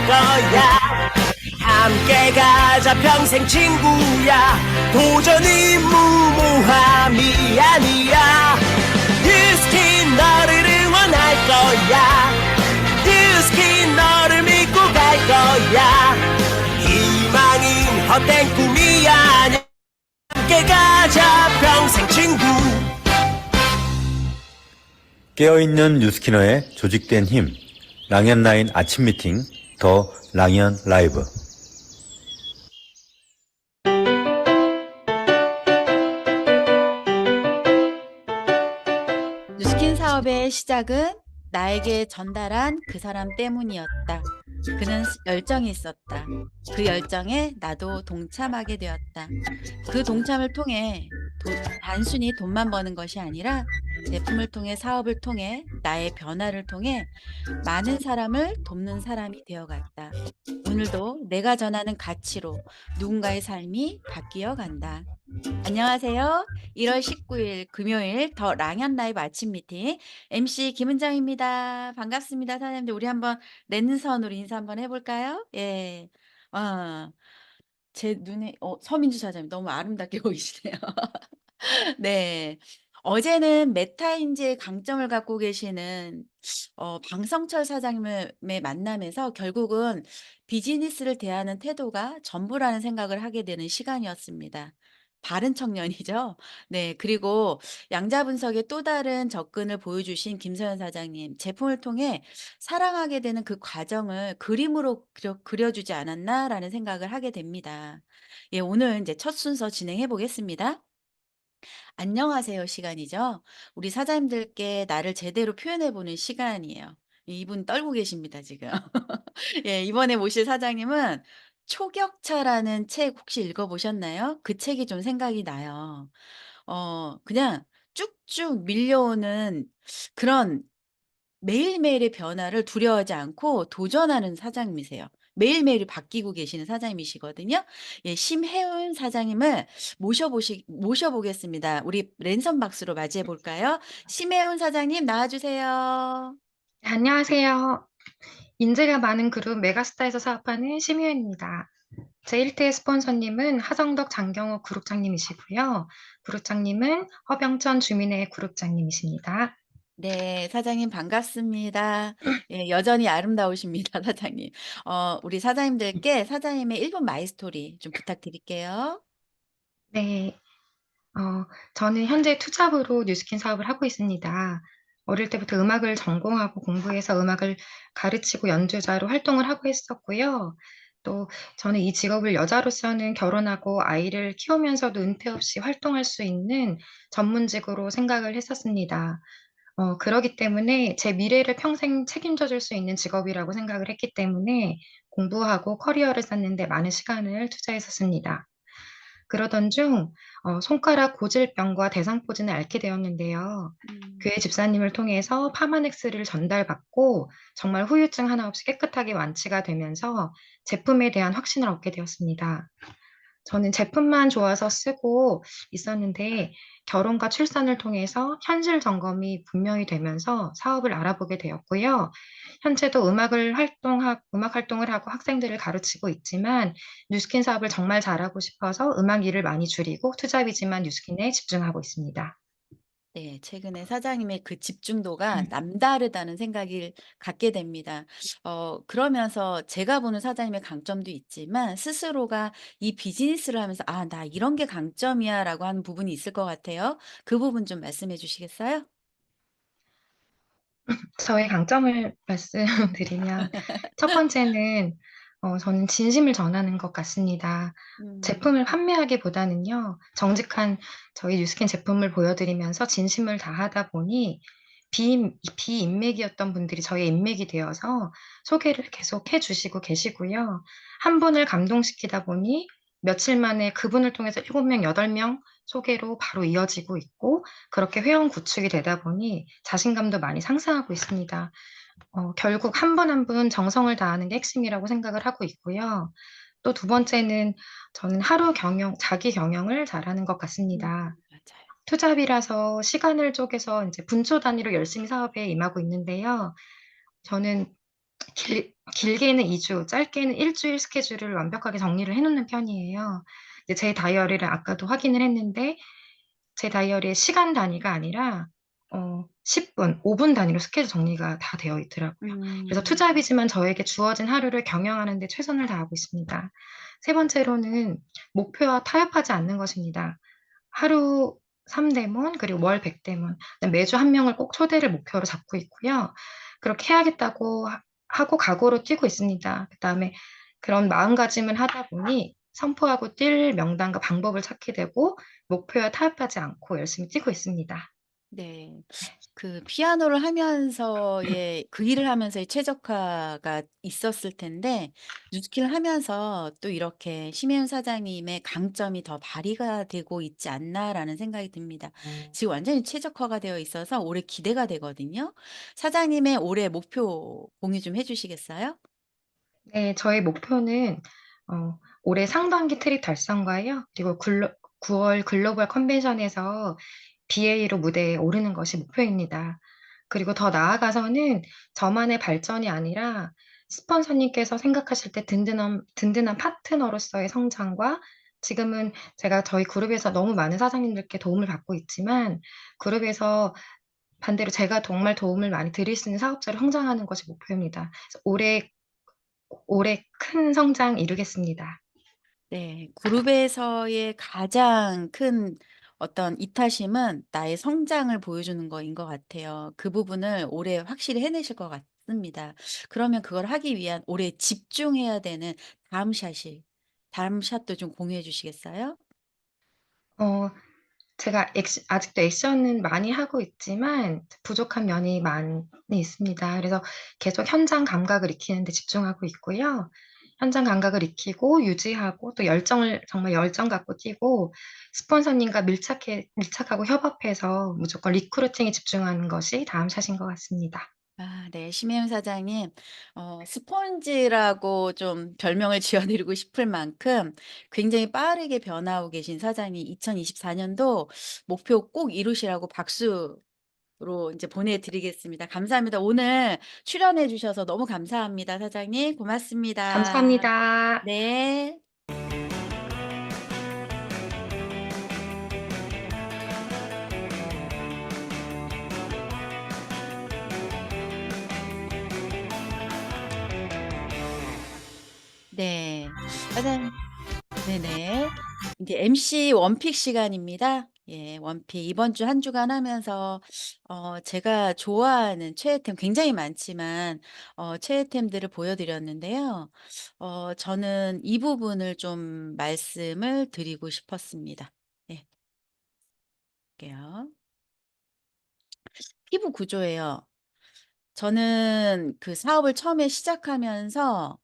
거야. 함께 가자 평생 친구야. 도전이 무모함이 아니야. 뉴스킨 너를 응원할 거야. 뉴스킨 너를 믿고 갈 거야. 희망은 헛된 꿈이 아니야. 함께 가자 평생 친구. 깨어있는 뉴스키너의 조직된 힘, 랑현라인 아침 미팅, 더 랑현 라이브. 뉴스킨 사업의 시작은 나에게 전달한 그 사람 때문이었다. 그는 열정이 있었다. 그 열정에 나도 동참하게 되었다. 그 동참을 통해 단순히 돈만 버는 것이 아니라 제품을 통해, 사업을 통해, 나의 변화를 통해 많은 사람을 돕는 사람이 되어갔다. 오늘도 내가 전하는 가치로 누군가의 삶이 바뀌어 간다. 안녕하세요. 1월 19일 금요일 더 랑현 라이브 아침 미팅 MC 김은정입니다. 반갑습니다. 사장님들 우리 한번 랜선으로 인사 한번 해볼까요? 예. 아, 제 눈에 서민주 사장님 너무 아름답게 보이시네요. 네. 어제는 메타인지의 강점을 갖고 계시는 방성철 사장님의 만남에서 결국은 비즈니스를 대하는 태도가 전부라는 생각을 하게 되는 시간이었습니다. 바른 청년이죠. 네. 그리고 양자 분석의 또 다른 접근을 보여주신 김서연 사장님, 제품을 통해 사랑하게 되는 그 과정을 그림으로 그려주지 않았나라는 생각을 하게 됩니다. 예, 오늘 이제 첫 순서 진행해 보겠습니다. 안녕하세요 시간이죠. 우리 사장님들께 나를 제대로 표현해 보는 시간이에요. 이분 떨고 계십니다, 지금. 예, 이번에 모실 사장님은 초격차라는 책 혹시 읽어보셨나요? 그 책이 좀 생각이 나요. 그냥 쭉쭉 밀려오는 그런 매일매일의 변화를 두려워하지 않고 도전하는 사장님이세요. 매일매일 바뀌고 계시는 사장님이시거든요. 예, 심혜은 사장님을 모셔보겠습니다. 우리 랜선 박수로 맞이해 볼까요? 심혜은 사장님 나와주세요. 네, 안녕하세요. 인재가 많은 그룹 메가스타에서 사업하는 심희연입니다. 제 1대 스폰서님은 하정덕 장경호 그룹장님이시고요. 그룹장님은 허병천 주민회 그룹장님이십니다. 네, 사장님 반갑습니다. 예, 여전히 아름다우십니다, 사장님. 우리 사장님들께 사장님의 1분 마이스토리 좀 부탁드릴게요. 네, 저는 현재 투잡으로 뉴스킨 사업을 하고 있습니다. 어릴 때부터 음악을 전공하고 공부해서 음악을 가르치고 연주자로 활동을 하고 했었고요. 또 저는 이 직업을 여자로서는 결혼하고 아이를 키우면서도 은퇴 없이 활동할 수 있는 전문직으로 생각을 했었습니다. 그러기 때문에 제 미래를 평생 책임져 줄 수 있는 직업이라고 생각을 했기 때문에 공부하고 커리어를 쌓는 데 많은 시간을 투자했었습니다. 그러던 중 손가락 고질병과 대상포진을 앓게 되었는데요. 교회 집사님을 통해서 파마넥스를 전달받고 정말 후유증 하나 없이 깨끗하게 완치가 되면서 제품에 대한 확신을 얻게 되었습니다. 저는 제품만 좋아서 쓰고 있었는데 결혼과 출산을 통해서 현실 점검이 분명히 되면서 사업을 알아보게 되었고요. 현재도 음악 활동을 하고 학생들을 가르치고 있지만 뉴스킨 사업을 정말 잘하고 싶어서 음악 일을 많이 줄이고 투잡이지만 뉴스킨에 집중하고 있습니다. 네. 최근에 사장님의 그 집중도가 남다르다는 생각을 갖게 됩니다. 그러면서 제가 보는 사장님의 강점도 있지만 스스로가 이 비즈니스를 하면서 '아 나 이런 게 강점이야.'라고 하는 부분이 있을 것 같아요. 그 부분 좀 말씀해 주시겠어요? 저의 강점을 말씀드리면 첫 번째는 저는 진심을 전하는 것 같습니다. 음. 제품을 판매하기보다는요. 정직한 저희 뉴스킨 제품을 보여드리면서 진심을 다하다 보니 비인맥이었던 분들이 저의 인맥이 되어서 소개를 계속 해 주시고 계시고요. 한 분을 감동시키다 보니 며칠 만에 그분을 통해서 7명, 8명 소개로 바로 이어지고 있고 그렇게 회원 구축이 되다 보니 자신감도 많이 상승하고 있습니다. 결국 한 분 한 분 정성을 다하는 게 핵심이라고 생각을 하고 있고요. 또 두 번째는 저는 하루 경영, 자기 경영을 잘하는 것 같습니다. 맞아요. 투잡이라서 시간을 쪼개서 이제 분초 단위로 열심히 사업에 임하고 있는데요. 저는 길게는 2 주, 짧게는 1 주일 스케줄을 완벽하게 정리를 해 놓는 편이에요. 근데 제 다이어리를 아까도 확인을 했는데 제 다이어리에 시간 단위가 아니라 10 분, 5분 단위로 스케줄 정리가 다 되어 있더라고요. 그래서 음. 투잡이지만 저에게 주어진 하루를 경영하는 데 최선을 다하고 있습니다. 세 번째로는 목표와 타협하지 않는 것입니다. 하루 3 대문 그리고 월 100 대문. 매주 한 명을 꼭 초대를 목표로 잡고 있고요. 그렇게 해야겠다고 하고 각오로 뛰고 있습니다. 그다음에 그런 마음가짐을 하다 보니 선포하고 뛸 명단과 방법을 찾게 되고 목표에 타협하지 않고 열심히 뛰고 있습니다. 네. 그 피아노를 하면서의 그 일을 하면서의 최적화가 있었을 텐데 뉴스키를 하면서 또 이렇게 심혜윤 사장님의 강점이 더 발휘가 되고 있지 않나라는 생각이 듭니다. 지금 완전히 최적화가 되어 있어서 올해 기대가 되거든요. 사장님의 올해 목표 공유 좀 해 주시겠어요? 네. 저의 목표는 올해 상반기 트립 달성과요. 그리고 9월 글로벌 컨벤션에서 BA로 무대에 오르는 것이 목표입니다. 그리고 더 나아가서는 저만의 발전이 아니라 스폰서님께서 생각하실 때 든든한 파트너로서의 성장과 지금은 제가 저희 그룹에서 너무 많은 사장님들께 도움을 받고 있지만 그룹에서 반대로 제가 정말 도움을 많이 드릴 수 있는 사업자로 성장하는 것이 목표입니다. 그래서 올해 큰 성장 이루겠습니다. 네. 그룹에서의 가장 큰 어떤 이타심은 나의 성장을 보여주는 거인 것 같아요. 그 부분을 올해 확실히 해내실 것 같습니다. 그러면 그걸 하기 위한 올해 집중해야 되는 다음 샷도 좀 공유해 주시겠어요? 어 제가 아직도 액션은 많이 하고 있지만 부족한 면이 많이 있습니다. 그래서 계속 현장 감각을 익히는 데 집중하고 있고요. 현장 감각을 익히고 유지하고 또 정말 열정 갖고 뛰고 스폰서님과 밀착하고 협업해서 무조건 리크루팅에 집중하는 것이 다음 샷인 것 같습니다. 아 네. 심혜윤 사장님 스펀지라고 좀 별명을 지어 드리고 싶을 만큼 굉장히 빠르게 변화하고 계신 사장님 2024 년도 목표 꼭 이루시라고 박수로 이제 보내 드리겠습니다. 감사합니다. 오늘 출연해 주셔서 너무 감사합니다, 사장님. 고맙습니다. 감사합니다. 네. 네. 사장 네네. 이제 MC 원픽 시간입니다. 예, 원픽 이번 주 한 주간 하면서 제가 좋아하는 최애템 굉장히 많지만 최애템들을 보여드렸는데요. 저는 이 부분을 좀 말씀을 드리고 싶었습니다. 예, 볼게요. 피부 구조예요. 저는 그 사업을 처음에 시작하면서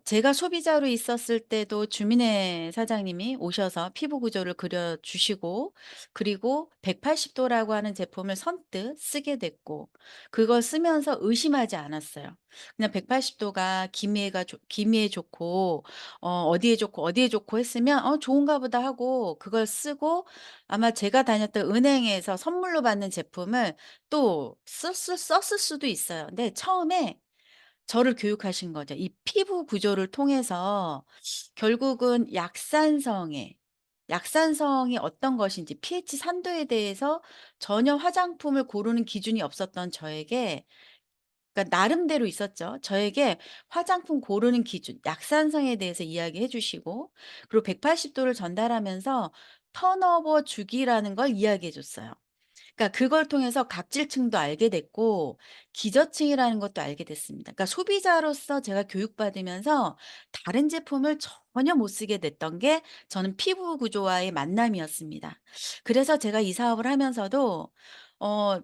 제가 소비자로 있었을 때도 주민회 사장님이 오셔서 피부 구조를 그려 주시고 그리고 180 도라고 하는 제품을 선뜻 쓰게 됐고 그걸 쓰면서 의심하지 않았어요. 그냥 180 도가 기미에 좋고 어디에 좋고 어디에 좋고 했으면 '어 좋은가 보다.' 하고 그걸 쓰고 아마 제가 다녔던 은행에서 선물로 받는 제품을 또 썼을 수도 있어요. 근데 처음에 저를 교육하신 거죠. 이 피부 구조를 통해서 결국은 약산성이 어떤 것인지 pH 산도에 대해서 전혀 화장품을 고르는 기준이 없었던 저에게 그러니까 나름대로 있었죠. 저에게 화장품 고르는 기준, 약산성에 대해서 이야기해 주시고 그리고 180 도를 전달하면서 턴오버 주기라는 걸 이야기해 줬어요. 그러니까 그걸 통해서 각질층도 알게 됐고 기저층이라는 것도 알게 됐습니다. 그러니까 소비자로서 제가 교육받으면서 다른 제품을 전혀 못 쓰게 됐던 게 저는 피부 구조와의 만남이었습니다. 그래서 제가 이 사업을 하면서도 어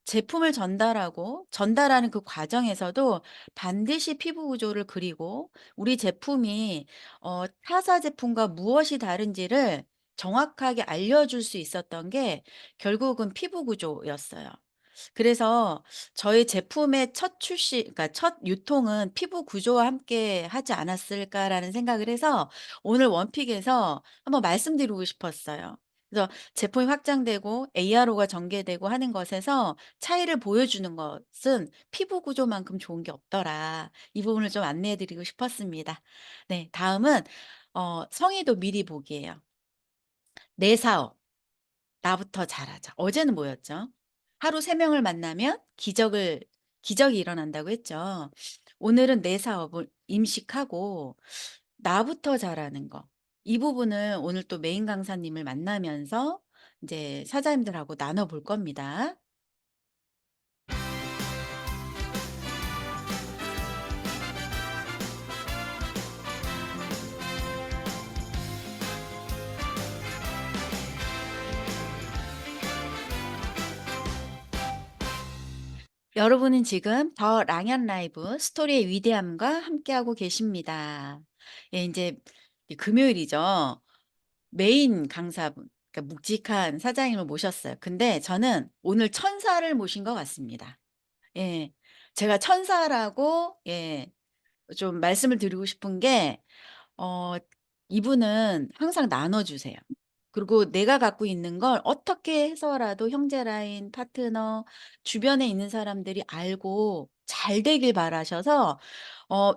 제품을 전달하는 그 과정에서도 반드시 피부 구조를 그리고 우리 제품이 타사 제품과 무엇이 다른지를 정확하게 알려줄 수 있었던 게 결국은 피부 구조였어요. 그래서 저희 제품의 첫 출시 그러니까 첫 유통은 '피부 구조와 함께 하지 않았을까.'라는 생각을 해서 오늘 원픽에서 한번 말씀드리고 싶었어요. 그래서 제품이 확장되고 ARO가 전개되고 하는 것에서 차이를 보여주는 것은 피부 구조만큼 좋은 게 없더라. 이 부분을 좀 안내해 드리고 싶었습니다. 네, 다음은 성의도 미리 보기예요. 내 사업 나부터 잘하자. 어제는 뭐였죠? 하루 3 명을 만나면 기적이 일어난다고 했죠. 오늘은 내 사업을 임식하고 나부터 잘하는 거. 이 부분을 오늘 또 메인 강사님을 만나면서 이제 사장님들하고 나눠 볼 겁니다. 여러분은 지금 더 랑연 라이브 스토리의 위대함과 함께하고 계십니다. 예, 인제 금요일이죠. 메인 강사분, 그러니까 묵직한 사장님을 모셨어요. 근데 저는 오늘 천사를 모신 것 같습니다. 예. 제가 천사라고 좀 말씀을 드리고 싶은 게 어 이분은 항상 나눠 주세요. 그리고 내가 갖고 있는 걸 어떻게 해서라도 형제 라인, 파트너, 주변에 있는 사람들이 알고 잘 되길 바라셔서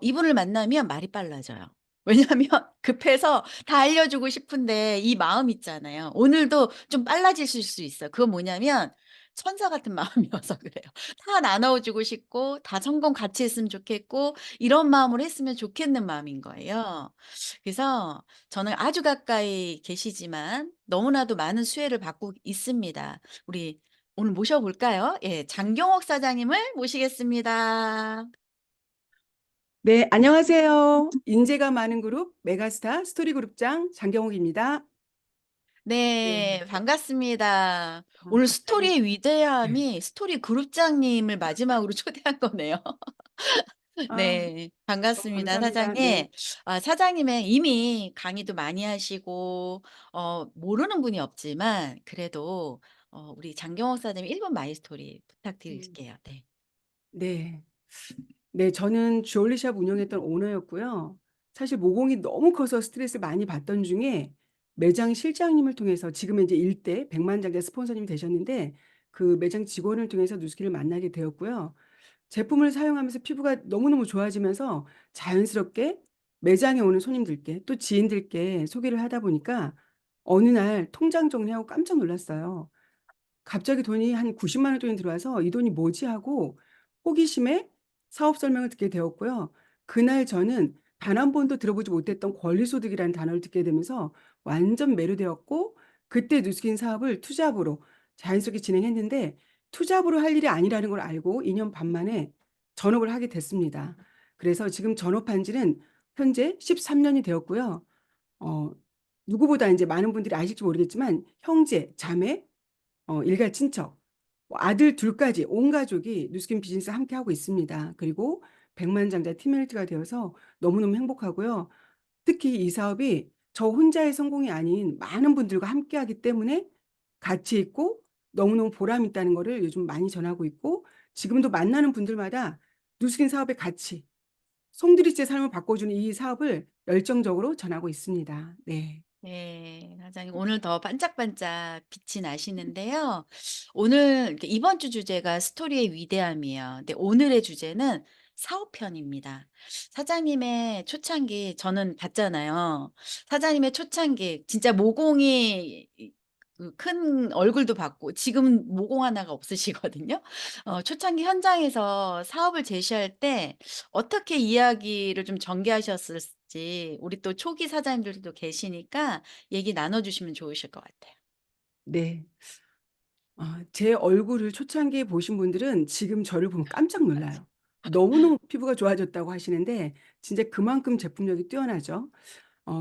이분을 만나면 말이 빨라져요. 왜냐하면 급해서 다 알려주고 싶은데 이 마음 있잖아요. 오늘도 좀 빨라지실 수 있어요. 그건 뭐냐면 천사 같은 마음이어서 그래요. 다 나눠 주고 싶고 다 성공 같이 했으면 좋겠고 이런 마음으로 했으면 좋겠는 마음인 거예요. 그래서 저는 아주 가까이 계시지만 너무나도 많은 수혜를 받고 있습니다. 우리 오늘 모셔 볼까요? 예. 장경옥 사장님을 모시겠습니다. 네, 안녕하세요. 인재가 많은 그룹 메가스타 스토리그룹장 장경옥입니다. 네, 네. 반갑습니다. 오늘 갑자기 스토리의 네. 위대함이 스토리 그룹장님을 마지막으로 초대한 거네요. 아, 네. 너무 반갑습니다, 감사합니다. 네. 사장님. 사장님의 이미 강의도 많이 하시고 모르는 분이 없지만 그래도 우리 장경옥 사장님 1분 마이 스토리 음, 부탁드릴게요. 네. 네. 네, 저는 주얼리샵 운영했던 오너였고요. 사실 모공이 너무 커서 스트레스 많이 받던 중에 매장 실장님을 통해서 지금은 이제 일대 백만장자 스폰서님이 되셨는데 그 매장 직원을 통해서 누스키를 만나게 되었고요. 제품을 사용하면서 피부가 너무너무 좋아지면서 자연스럽게 매장에 오는 손님들께 또 지인들께 소개를 하다 보니까 어느 날 통장 정리하고 깜짝 놀랐어요. 갑자기 돈이 한 90만 원 돈이 들어와서 '이 돈이 뭐지?' 하고 호기심에 사업 설명을 듣게 되었고요. 그날 저는 단 한 번도 들어보지 못했던 권리소득이라는 단어를 듣게 되면서 완전 매료되었고 그때 누스킨 사업을 투잡으로 자연스럽게 진행했는데 투잡으로 할 일이 아니라는 걸 알고 2년 반 만에 전업을 하게 됐습니다. 그래서 지금 전업한 지는 현재 13 년이 되었고요. 어 누구보다 인제 많은 분들이 아실지 모르겠지만 형제, 자매, 일가 친척, 뭐 아들 둘 까지 온 가족이 누스킨 비즈니스에 함께하고 있습니다. 그리고 백만장자 팀메이트가 되어서 너무너무 행복하고요. 특히 이 사업이 저 혼자의 성공이 아닌 많은 분들과 함께하기 때문에 가치 있고 너무너무 보람 있다는 거를 요즘 많이 전하고 있고 지금도 만나는 분들마다 누스킨 사업의 가치, 송두리 씨의 삶을 바꿔주는 이 사업을 열정적으로 전하고 있습니다. 네. 네. 사장님 오늘 더 반짝반짝 빛이 나시는데요. 오늘 이렇게 이번 주 주제가 스토리의 위대함이에요. 근데 오늘의 주제는 사업편입니다. 사장님의 초창기 저는 봤잖아요. 사장님의 초창기 진짜 모공이 그 큰 얼굴도 봤고 지금은 모공 하나가 없으시거든요. 초창기 현장에서 사업을 제시할 때 어떻게 이야기를 좀 전개하셨을지 우리 또 초기 사장님들도 계시니까 얘기 나눠 주시면 좋으실 것 같아요. 네. 제 얼굴을 초창기에 보신 분들은 지금 저를 보면 깜짝 놀라요. 너무너무 피부가 좋아졌다고 하시는데 진짜 그만큼 제품력이 뛰어나죠.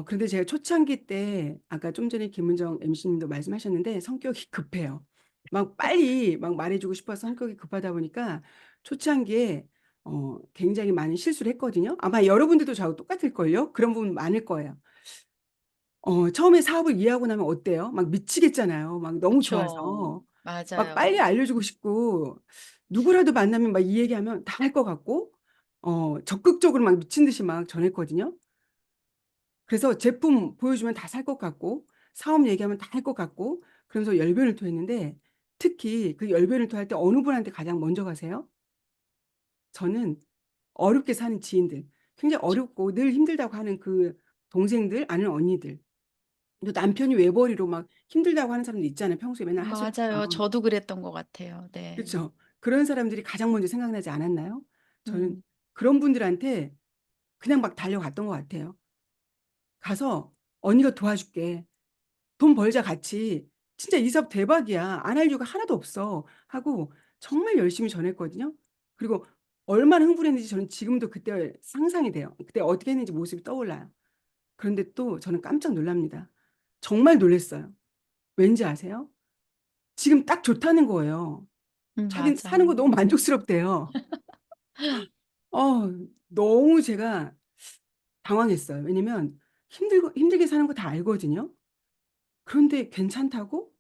그런데 제가 초창기 때 아까 좀 전에 김은정 MC님도 말씀하셨는데 성격이 급해요. 막 빨리 막 말해 주고 싶어서 성격이 급하다 보니까 초창기에 굉장히 많은 실수를 했거든요. 아마 여러분들도 저하고 똑같을걸요? 그런 부분 많을 거예요. 처음에 사업을 이해하고 나면 어때요? 막 미치겠잖아요. 막 너무 그쵸. 좋아서. 막 빨리 맞아요. 알려주고 싶고 누구라도 만나면 막 이 얘기하면 다 할 것 같고 적극적으로 막 미친 듯이 막 전했거든요. 그래서 제품 보여주면 다 살 것 같고 사업 얘기하면 다 할 것 같고 그러면서 열변을 토했는데 특히 그 열변을 토할 때 어느 분한테 가장 먼저 가세요? 저는 어렵게 사는 지인들, 굉장히 어렵고 늘 힘들다고 하는 그 동생들, 아는 언니들, 또 남편이 외벌이로 막 힘들다고 하는 사람들 있잖아요. 평소에 맨날 맞아요. 하소연하면. 저도 그랬던 것 같아요. 네. 그렇죠. 그런 사람들이 가장 먼저 생각나지 않았나요? 저는 음. 그런 분들한테 그냥 막 달려갔던 것 같아요. 가서 "언니가 도와줄게. 돈 벌자 같이. 진짜 이 사업 대박이야. 안 할 이유가 하나도 없어." 하고 정말 열심히 전했거든요. 그리고 얼마나 흥분했는지 저는 지금도 그때 상상이 돼요. 그때 어떻게 했는지 모습이 떠올라요. 그런데 또 저는 깜짝 놀랍니다. 정말 놀랐어요. 왠지 아세요? 지금 딱 좋다는 거예요. 자기는 사는 거 맞아요. 너무 만족스럽대요. 어 너무 제가 당황했어요. 왜냐면 힘들게 사는 거 다 알거든요. 그런데 괜찮다고?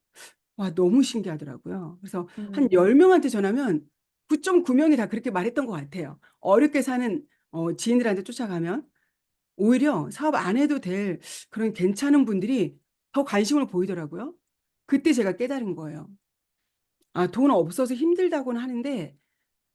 와 너무 신기하더라고요. 그래서 한 음. 10 명한테 전하면 9.9 명이 다 그렇게 말했던 것 같아요. 어렵게 사는 지인들한테 쫓아가면 오히려 사업 안 해도 될 그런 괜찮은 분들이 더 관심을 보이더라고요. 그때 제가 깨달은 거예요. 아 돈 없어서 힘들다고는 하는데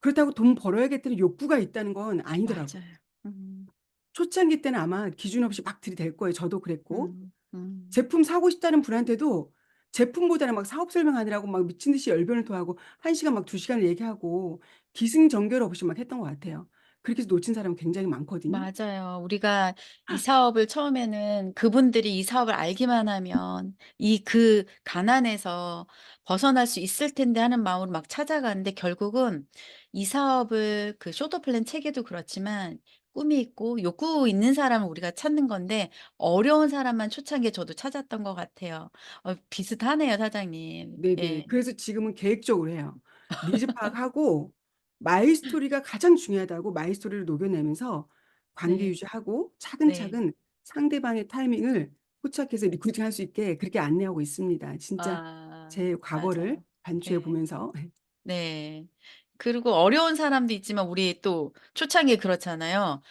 그렇다고 돈 벌어야겠다는 욕구가 있다는 건 아니더라고요. 맞아요. 음. 초창기 때는 아마 기준 없이 막 들이댈 거예요. 저도 그랬고. 음. 음. 제품 사고 싶다는 분한테도 제품보다는 막 사업 설명하느라고 막 미친 듯이 열변을 토하고 1 시간 막 2 시간을 얘기하고 기승전결 없이 막 했던 것 같아요. 그렇게 해서 놓친 사람은 굉장히 많거든요. 맞아요. 우리가 이 사업을 처음에는 그분들이 이 사업을 알기만 하면 그 가난에서 벗어날 수 있을 텐데 하는 마음으로 막 찾아가는데 결국은 이 사업을 그 쇼트 플랜 체계도 그렇지만 꿈이 있고 욕구 있는 사람을 우리가 찾는 건데 어려운 사람만 초창기에 저도 찾았던 것 같아요. 비슷하네요, 사장님. 네네. 예. 그래서 지금은 계획적으로 해요. 니즈 파악하고 마이 스토리가 가장 중요하다고 마이 스토리를 녹여내면서 관계 네. 유지하고 네. 차근차근 상대방의 타이밍을 포착해서 리크루팅할 수 있게 그렇게 안내하고 있습니다. 진짜 아 제 과거를 맞아요. 반추해 네. 보면서 네. 그리고 어려운 사람도 있지만 우리 또 초창기에 그렇잖아요.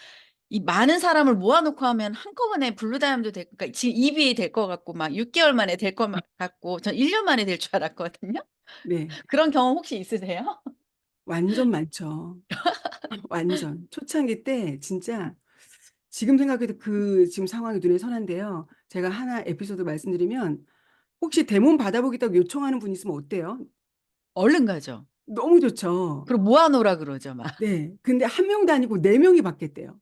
이 많은 사람을 모아 놓고 하면 한꺼번에 블루 다이아몬드 그러니까 지금 EBA 될 것 같고 막 6 개월 만에 될 것 같고 전 1년 만에 될 줄 알았거든요. 네. 그런 경험 혹시 있으세요? 완전 많죠. 완전. 초창기 때 진짜 지금 생각해도 그 지금 상황이 눈에 선한데요. 제가 하나 에피소드 말씀드리면 혹시 데몬 받아보겠다고 요청하는 분 있으면 어때요? 얼른 가죠. 너무 좋죠. 그리고 모아 놓으라 그러죠 막. 네. 근데 1 명도 아니고 4 명이 받겠대요.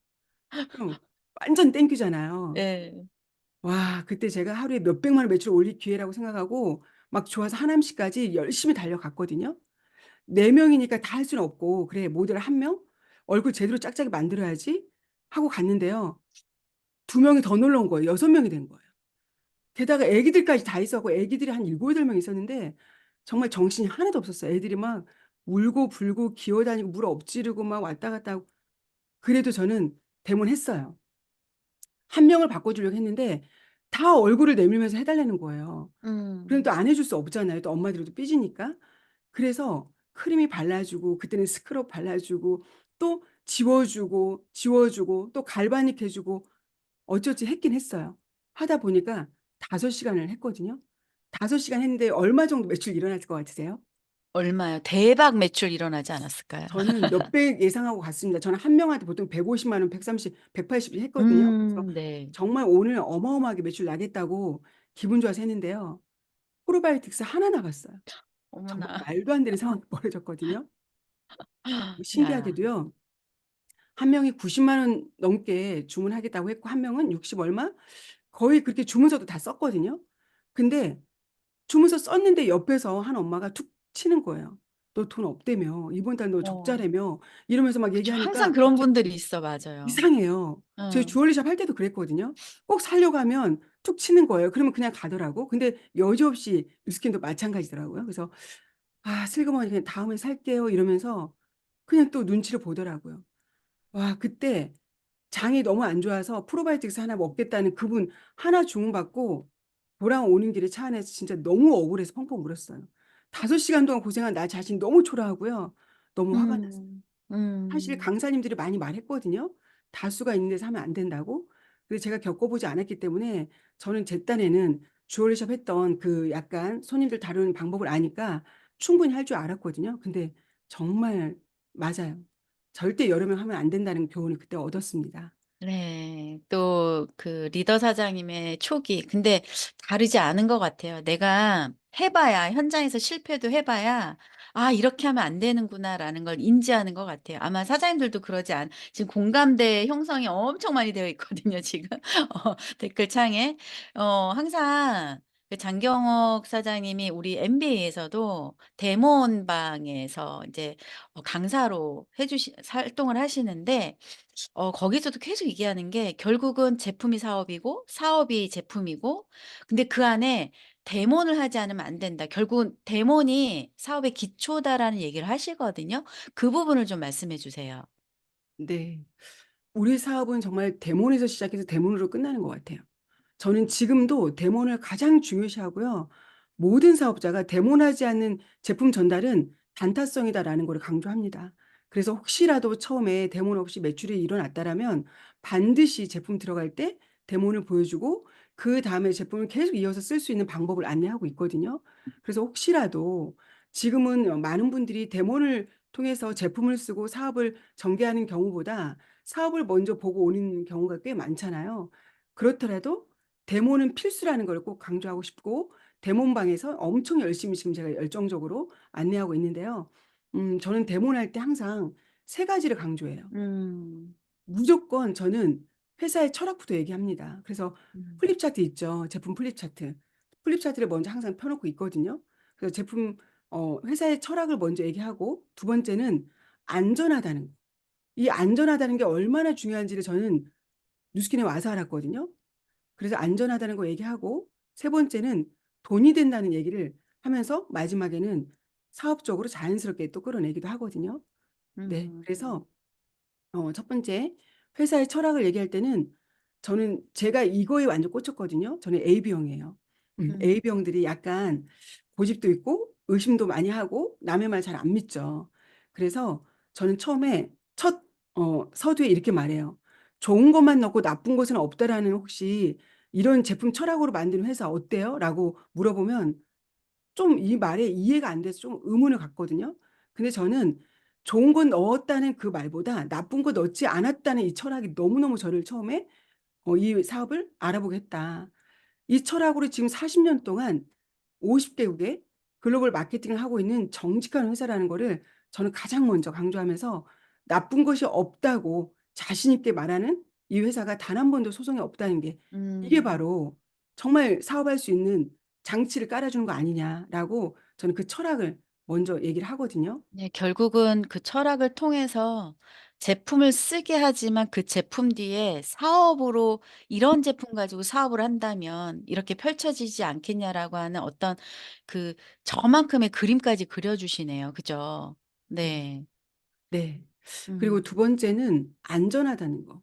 그럼 완전 땡큐잖아요. 예. 와 그때 제가 하루에 몇백만 원 매출을 올릴 기회라고 생각하고 막 좋아서 하남시까지 열심히 달려갔거든요. 4 명이니까 다 할 수는 없고 '그래 모델 1 명? 얼굴 제대로 짝짝이 만들어야지.' 하고 갔는데요. 2 명이 더 놀라운 거예요. 6 명이 된 거예요. 게다가 애기들까지 다 있어 갖고 애기들이 한 7-8명 있었는데 정말 정신이 하나도 없었어요. 애들이 막 울고 불고 기어다니고 물 엎지르고 막 왔다 갔다 하고 그래도 저는 대모했어요. 1 명을 바꿔 주려고 했는데 다 얼굴을 내밀면서 해 달라는 거예요. 그럼 또 음. 안 해줄 수 없잖아요. 또 엄마들이 또 삐지니까. 그래서 크림이 발라 주고 그때는 스크럽 발라 주고 또 지워 주고, 지워 주고 또 갈바닉 해 주고 어쩌지 했긴 했어요. 하다 보니까 5 시간을 했거든요. 5 시간 했는데 얼마 정도 매출이 일어났을 것 같으세요? 얼마요? 대박 매출 일어나지 않았을까요? 저는 몇백 예상하고 갔습니다. 저는 한 명한테 보통 150만 원, 130, 180 했거든요. 그래서 네. 정말 오늘 어마어마하게 매출 나겠다고 기분 좋아서 했는데요. 프로바이오틱스 하나 나갔어요. 정말 어머나. 말도 안 되는 상황이 벌어졌거든요. 야. 신기하게도요. 한 명이 90만 원 넘게 주문하겠다고 했고 한 명은 60 얼마? 거의 그렇게 주문서도 다 썼거든요. 근데 주문서 썼는데 옆에서 한 엄마가 툭 치는 거예요. "너 돈 없다며. 이번 달 너 어. 적자라며." 이러면서 막 그쵸. 항상 얘기하니까 그런 저 분들이 있어. 맞아요. 이상해요. 저희 응. 주얼리샵 할 때도 그랬거든요. 꼭 사려고 하면 툭 치는 거예요. 그러면 그냥 가더라고. 근데 여지없이 뉴스킨도 마찬가지더라고요. 그래서 '아 슬그머니 그냥 다음에 살게요.' 이러면서 그냥 또 눈치를 보더라고요. 와 그때 장이 너무 안 좋아서 프로바이오틱스 하나 먹겠다는 그분 하나 주문받고 돌아오는 길에 차 안에서 진짜 너무 억울해서 펑펑 울었어요. 5 시간 동안 고생한 나 자신이 너무 초라하고요. 너무 화가 났어요. 음. 사실 음. 강사님들이 많이 말했거든요. 다수가 있는 데서 하면 안 된다고. 근데 제가 겪어 보지 않았기 때문에 저는 제 딴에는 주얼리샵 했던 그 약간 손님들 다루는 방법을 아니까 충분히 할 줄 알았거든요. 근데 정말 맞아요. 절대 여러 명 하면 안 된다는 교훈을 그때 얻었습니다. 네. 또 그 리더 사장님의 촉이 근데 다르지 않은 것 같아요. 내가 해 봐야 현장에서 실패도 해 봐야 '아 이렇게 하면 안 되는구나.'라는 걸 인지하는 것 같아요. 아마 사장님들도 그러지 않 지금 공감대 형성이 엄청 많이 되어 있거든요 지금 댓글창에. 항상 그 장경옥 사장님이 우리 MBA에서도 대모원방에서 인제 강사로 해 주시 활동을 하시는데 거기서도 계속 얘기하는 게 결국은 제품이 사업이고 사업이 제품이고 근데 그 안에 대모를 하지 않으면 안 된다. 결국은 대모이 사업의 기초다라는 얘기를 하시거든요. 그 부분을 좀 말씀해 주세요. 네. 우리 사업은 정말 대몬에서 시작해서 대몬으로 끝나는 것 같아요. 저는 지금도 대몬을 가장 중요시하고요. 모든 사업자가 대몬하지 않는 제품 전달은 단타성이다라는 걸 강조합니다. 그래서 혹시라도 처음에 대몬 없이 매출이 일어났다라면 반드시 제품 들어갈 때 대몬을 보여주고 그다음에 제품을 계속 이어서 쓸 수 있는 방법을 안내하고 있거든요. 그래서 혹시라도 지금은 많은 분들이 대몬을 통해서 제품을 쓰고 사업을 전개하는 경우보다 사업을 먼저 보고 오는 경우가 꽤 많잖아요. 그렇더라도 데모는 필수라는 걸 꼭 강조하고 싶고 데몬방에서 엄청 열심히 지금 제가 열정적으로 안내하고 있는데요. 저는 데모를 할 때 항상 세 가지를 강조해요. 음. 무조건 저는 회사의 철학부터 얘기합니다. 그래서 음. 플립 차트 있죠. 제품 플립 차트. 플립 차트를 먼저 항상 펴 놓고 있거든요. 그래서 제품 회사의 철학을 먼저 얘기하고 두 번째는 안전하다는 거. 이 안전하다는 게 얼마나 중요한지를 저는 뉴스킨에 와서 알았거든요. 그래서 안전하다는 거 얘기하고 세 번째는 돈이 된다는 얘기를 하면서 마지막에는 사업적으로 자연스럽게 또 끌어내기도 하거든요. 네. 음. 그래서 첫 번째 회사의 철학을 얘기할 때는 저는 제가 이거에 완전 꽂혔거든요. 저는 AB형이에요. 음. AB형들이 약간 고집도 있고 의심도 많이 하고 남의 말 잘 안 믿죠. 그래서 저는 처음에 첫 서두에 이렇게 말해요. "좋은 것만 넣고 나쁜 것은 없다."라는 혹시 "이런 제품 철학으로 만든 회사 어때요?" 라고 물어보면 좀 이 말에 이해가 안 돼서 좀 의문을 갖거든요. 근데 저는 좋은 건 넣었다는 그 말보다 나쁜 거 넣지 않았다는 이 철학이 너무너무 저를 처음에 이 사업을 알아보게 했다. 이 철학으로 지금 40년 동안 50 개국에 글로벌 마케팅을 하고 있는 정직한 회사라는 거를 저는 가장 먼저 강조하면서 나쁜 것이 없다고 자신 있게 말하는 이 회사가 단 한 번도 소송이 없다는 게 이게 음. 바로 정말 사업할 수 있는 장치를 깔아 주는 거 아니냐라고 저는 그 철학을 먼저 얘기를 하거든요. 네 결국은 그 철학을 통해서 제품을 쓰게 하지만 그 제품 뒤에 사업으로 '이런 제품 가지고 사업을 한다면 이렇게 펼쳐지지 않겠냐.'라고 하는 어떤 그 저만큼의 그림까지 그려 주시네요. 그죠? 네. 네. 네. 그리고 음. 두 번째는 안전하다는 거.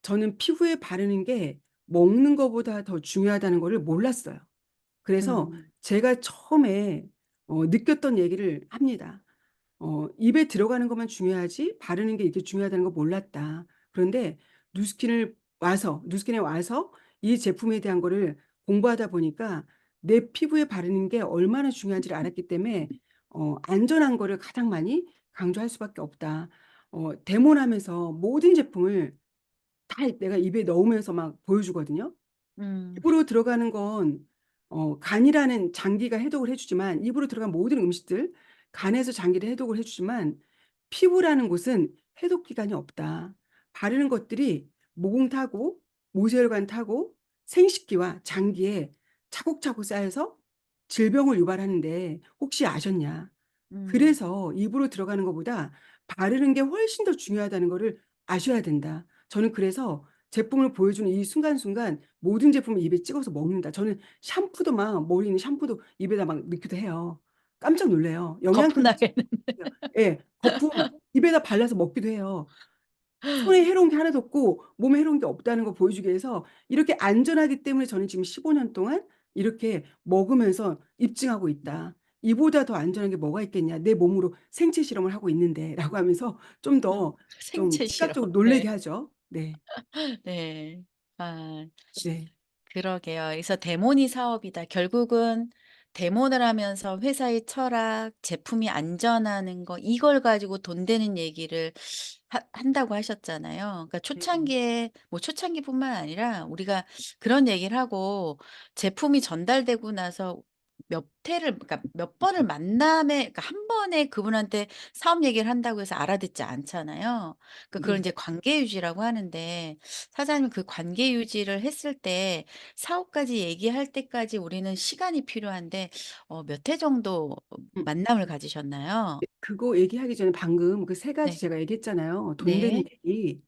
저는 피부에 바르는 게 먹는 거보다 더 중요하다는 거를 몰랐어요. 그래서 음. 제가 처음에 느꼈던 얘기를 합니다. "입에 들어가는 것만 중요하지 바르는 게 이렇게 중요하다는 거 몰랐다." 그런데 뉴스킨에 와서 이 제품에 대한 거를 공부하다 보니까 내 피부에 바르는 게 얼마나 중요한지를 알았기 때문에 '안전한 거를 가장 많이 강조할 수밖에 없다.' 데모하면서 모든 제품을 다 내가 입에 넣으면서 막 보여주거든요. 음. 입으로 들어가는 건 간이라는 장기가 해독을 해 주지만 입으로 들어간 모든 음식들 간에서 장기를 해독을 해 주지만 피부라는 곳은 해독 기관이 없다. 바르는 것들이 모공 타고 모세혈관 타고 생식기와 장기에 차곡차곡 쌓여서 질병을 유발하는데 혹시 아셨냐? 음. 그래서 입으로 들어가는 것보다 바르는 게 훨씬 더 중요하다는 거를 아셔야 된다. 저는 그래서 제품을 보여주는 이 순간순간 모든 제품을 입에 찍어서 먹는다. 저는 샴푸도 막 머리 있는 샴푸도 입에다 막 넣기도 해요. 깜짝 놀라요. 영양가도 거품나게는. 챙겨요. 예. 거품 입에다 발라서 먹기도 해요. 손에 해로운 게 하나도 없고 몸에 해로운 게 없다는 거 보여주기 위해서 이렇게 안전하기 때문에 저는 지금 15년 동안 이렇게 먹으면서 입증하고 있다. "이보다 더 안전한 게 뭐가 있겠냐. 내 몸으로 생체 실험을 하고 있는데."라고 하면서 좀 더 좀 생체 실험. 시각적으로 네. 놀라게 하죠. 네. 네. 아. 네. 그러게요. 그래서 데모니 사업이다. 결국은 데모를 하면서 회사의 철학, 제품이 안전하는 거 이걸 가지고 돈 되는 얘기를 한다고 하셨잖아요. 그러니까 네. 초창기에 뭐 초창기뿐만 아니라 우리가 그런 얘기를 하고 제품이 전달되고 나서 몇 회를 그러니까 몇 번을 만남에 그러니까 한 번에 그분한테 사업 얘기를 한다고 해서 알아듣지 않잖아요. 그걸 네. 인제 관계 유지라고 하는데 사장님 그 관계 유지를 했을 때 사업까지 얘기할 때까지 우리는 시간이 필요한데 몇 회 정도 음. 만남을 가지셨나요? 네. 그거 얘기하기 전에 방금 그 세 가지 네. 제가 얘기했잖아요. 돈 되는 네. 얘기.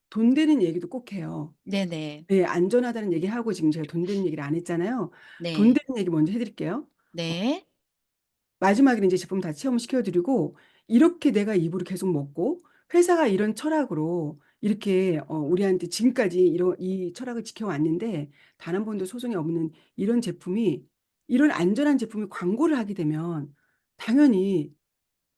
돈 되는 얘기도 꼭 해요. 네네. 네. 안전하다는 얘기하고 지금 제가 돈 되는 얘기를 안 했잖아요. 돈 네. 되는 얘기 먼저 해 드릴게요. 네. 마지막에는 이제 제품 다 체험시켜 드리고 이렇게 내가 입으로 계속 먹고 회사가 이런 철학으로 이렇게 우리한테 지금까지 이 철학을 지켜왔는데 단 한 번도 소송이 없는 이런 제품이 이런 안전한 제품이 광고를 하게 되면 당연히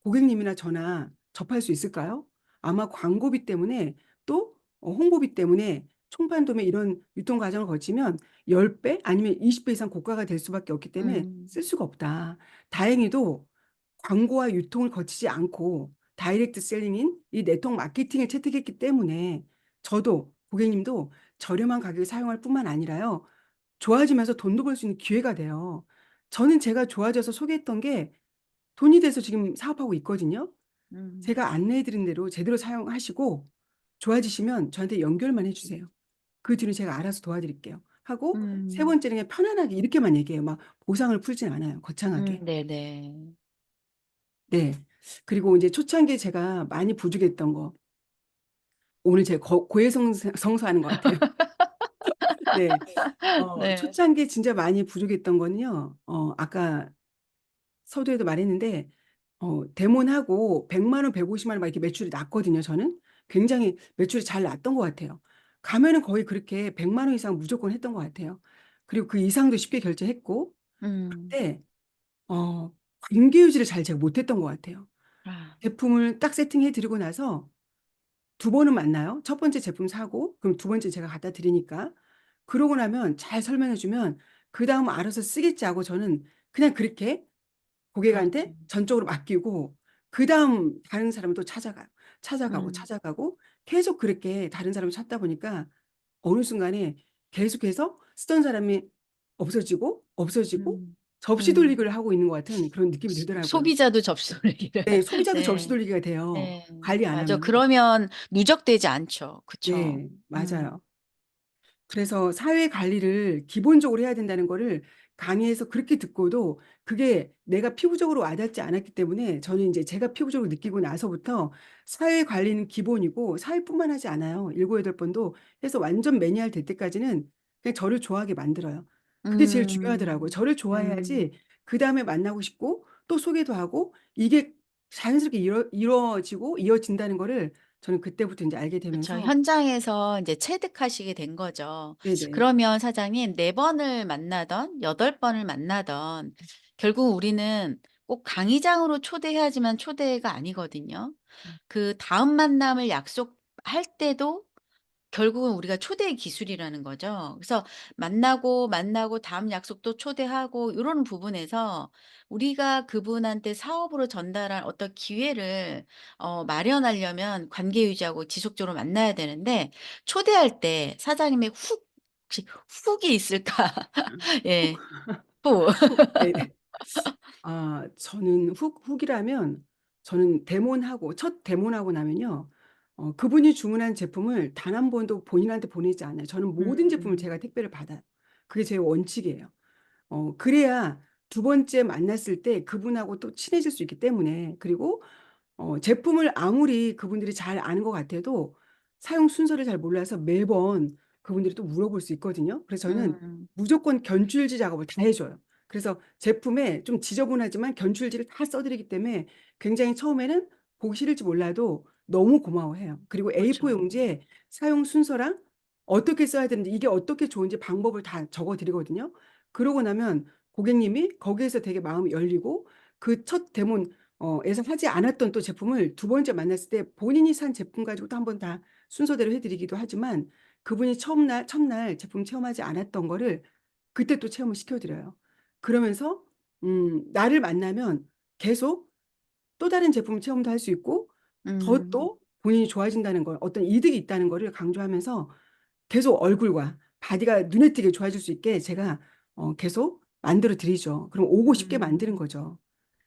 고객님이나 저나 접할 수 있을까요? 아마 광고비 때문에 또 홍보비 때문에 총판도매 이런 유통 과정을 거치면 10배 아니면 20배 이상 고가가 될 수밖에 없기 때문에 음. 쓸 수가 없다. 다행히도 광고와 유통을 거치지 않고 다이렉트 셀링인 이 네트워크 마케팅을 채택했기 때문에 저도 고객님도 저렴한 가격에 사용할 뿐만 아니라요. 좋아지면서 돈도 벌 수 있는 기회가 돼요. 저는 제가 좋아져서 소개했던 게 돈이 돼서 지금 사업하고 있거든요. 음. 제가 안내해 드린 대로 제대로 사용하시고 좋아지시면 저한테 연결만 해 주세요. 그 뒤는 제가 알아서 도와드릴게요. 하고 세 음. 번째는 그냥 편안하게 이렇게만 얘기해요. 막 보상을 풀진 않아요, 거창하게. 네네. 네. 그리고 인제 초창기에 제가 많이 부족했던 거 오늘 제가 고해성사하는 것 같아요. 네. 네. 초창기에 진짜 많이 부족했던 거는요. 아까 서두에도 말했는데 대몬하고 1 0 0만 원, 150만 원 막 이렇게 매출이 났거든요 저는. 굉장히 매출이 잘 났던 것 같아요. 가면은 거의 그렇게 1 0 0만 원 이상 무조건 했던 것 같아요. 그리고 그 이상도 쉽게 결제했고 음. 그런데 관계 유지를 잘 제가 못했던 것 같아요. 아. 제품을 딱 세팅해 드리고 나서 두 번은 만나요. 첫 번째 제품 사고 그럼 두 번째 제가 갖다 드리니까. 그러고 나면 잘 설명해 주면 그다음은 알아서 쓰겠지 하고 저는 그냥 그렇게 그렇죠. 고객한테 전적으로 맡기고 그다음 다른 사람을 또 찾아가요. 찾아가고, 음. 찾아가고 계속 그렇게 다른 사람을 찾다 보니까 어느 순간에 계속해서 쓰던 사람이 없어지고, 없어지고 음. 접시 음. 돌리기를 하고 있는 것 같은 그런 느낌이 들더라고요. 소비자도 접수를 네. 소비자도 접시 네. 돌리기가 돼요, 네. 관리 안 맞아. 하면. 그러면 누적되지 않죠. 그쵸. 네. 음. 맞아요. 그래서 사회 관리를 기본적으로 해야 된다는 거를 강의에서 그렇게 듣고도 그게 내가 피부적으로 와닿지 않았기 때문에 저는 인제 제가 피부적으로 느끼고 나서부터 사회 관리는 기본이고 사회뿐만 하지 않아요. 7-8 번도 해서 완전 매니아 될 때까지는 그냥 저를 좋아하게 만들어요. 그게 제일 중요하더라고요. 음. 저를 음. 좋아해야지 그다음에 만나고 싶고 또 소개도 하고 이게 자연스럽게 이루어지고 이어진다는 거를 저는 그때부터 인제 알게 그쵸. 되면서 현장에서 인제 체득하시게 된 거죠. 네네. 그러면 사장님 4 번을 만나든 8 번을 만나든 결국 우리는 꼭 강의장으로 초대해야지만 초대가 아니거든요. 음. 그다음 만남을 약속할 때도 결국은 우리가 초대의 기술이라는 거죠. 그래서 만나고 다음 약속도 초대하고 요런 부분에서 우리가 그분한테 사업으로 전달할 어떤 기회를 마련하려면 관계 유지하고 지속적으로 만나야 되는데 초대할 때 사장님의 혹시 훅이 있을까? 훅 예. 훅. 훅 네네. 저는 훅이라면 저는 첫 데몬하고 나면요. 그분이 주문한 제품을 단 한 번도 본인한테 보내지 않아요. 저는 모든 제품을 음. 제가 택배를 받아요. 그게 제 원칙이에요. 그래야 두 번째 만났을 때 그분하고 또 친해질 수 있기 때문에 그리고 제품을 아무리 그분들이 잘 아는 것 같아도 사용 순서를 잘 몰라서 매번 그분들이 또 물어볼 수 있거든요. 그래서 저는 음. 무조건 견출지 작업을 다 해 줘요. 그래서 제품에 좀 지저분하지만 견출지를 다 써 드리기 때문에 굉장히 처음에는 보기 싫을지 몰라도 너무 고마워해요. 그리고 A4 그렇죠. 용지에 사용 순서랑 어떻게 써야 되는지 이게 어떻게 좋은지 방법을 다 적어 드리거든요. 그러고 나면 고객님이 거기에서 되게 마음이 열리고 그 첫 데몬 에서 하지 않았던 또 제품을 두 번째 만났을 때 본인이 산 제품 가지고 또 한 번 다 순서대로 해 드리기도 하지만 그분이 첫날 제품 체험하지 않았던 거를 그때 또 체험을 시켜드려요. 그러면서 나를 만나면 계속 또 다른 제품 체험도 할 수 있고 더 음. 또 본인이 좋아진다는 걸, 어떤 이득이 있다는 거를 강조하면서 계속 얼굴과 바디가 눈에 띄게 좋아질 수 있게 제가 계속 만들어 드리죠. 그럼 오고 싶게 만드는 음. 거죠.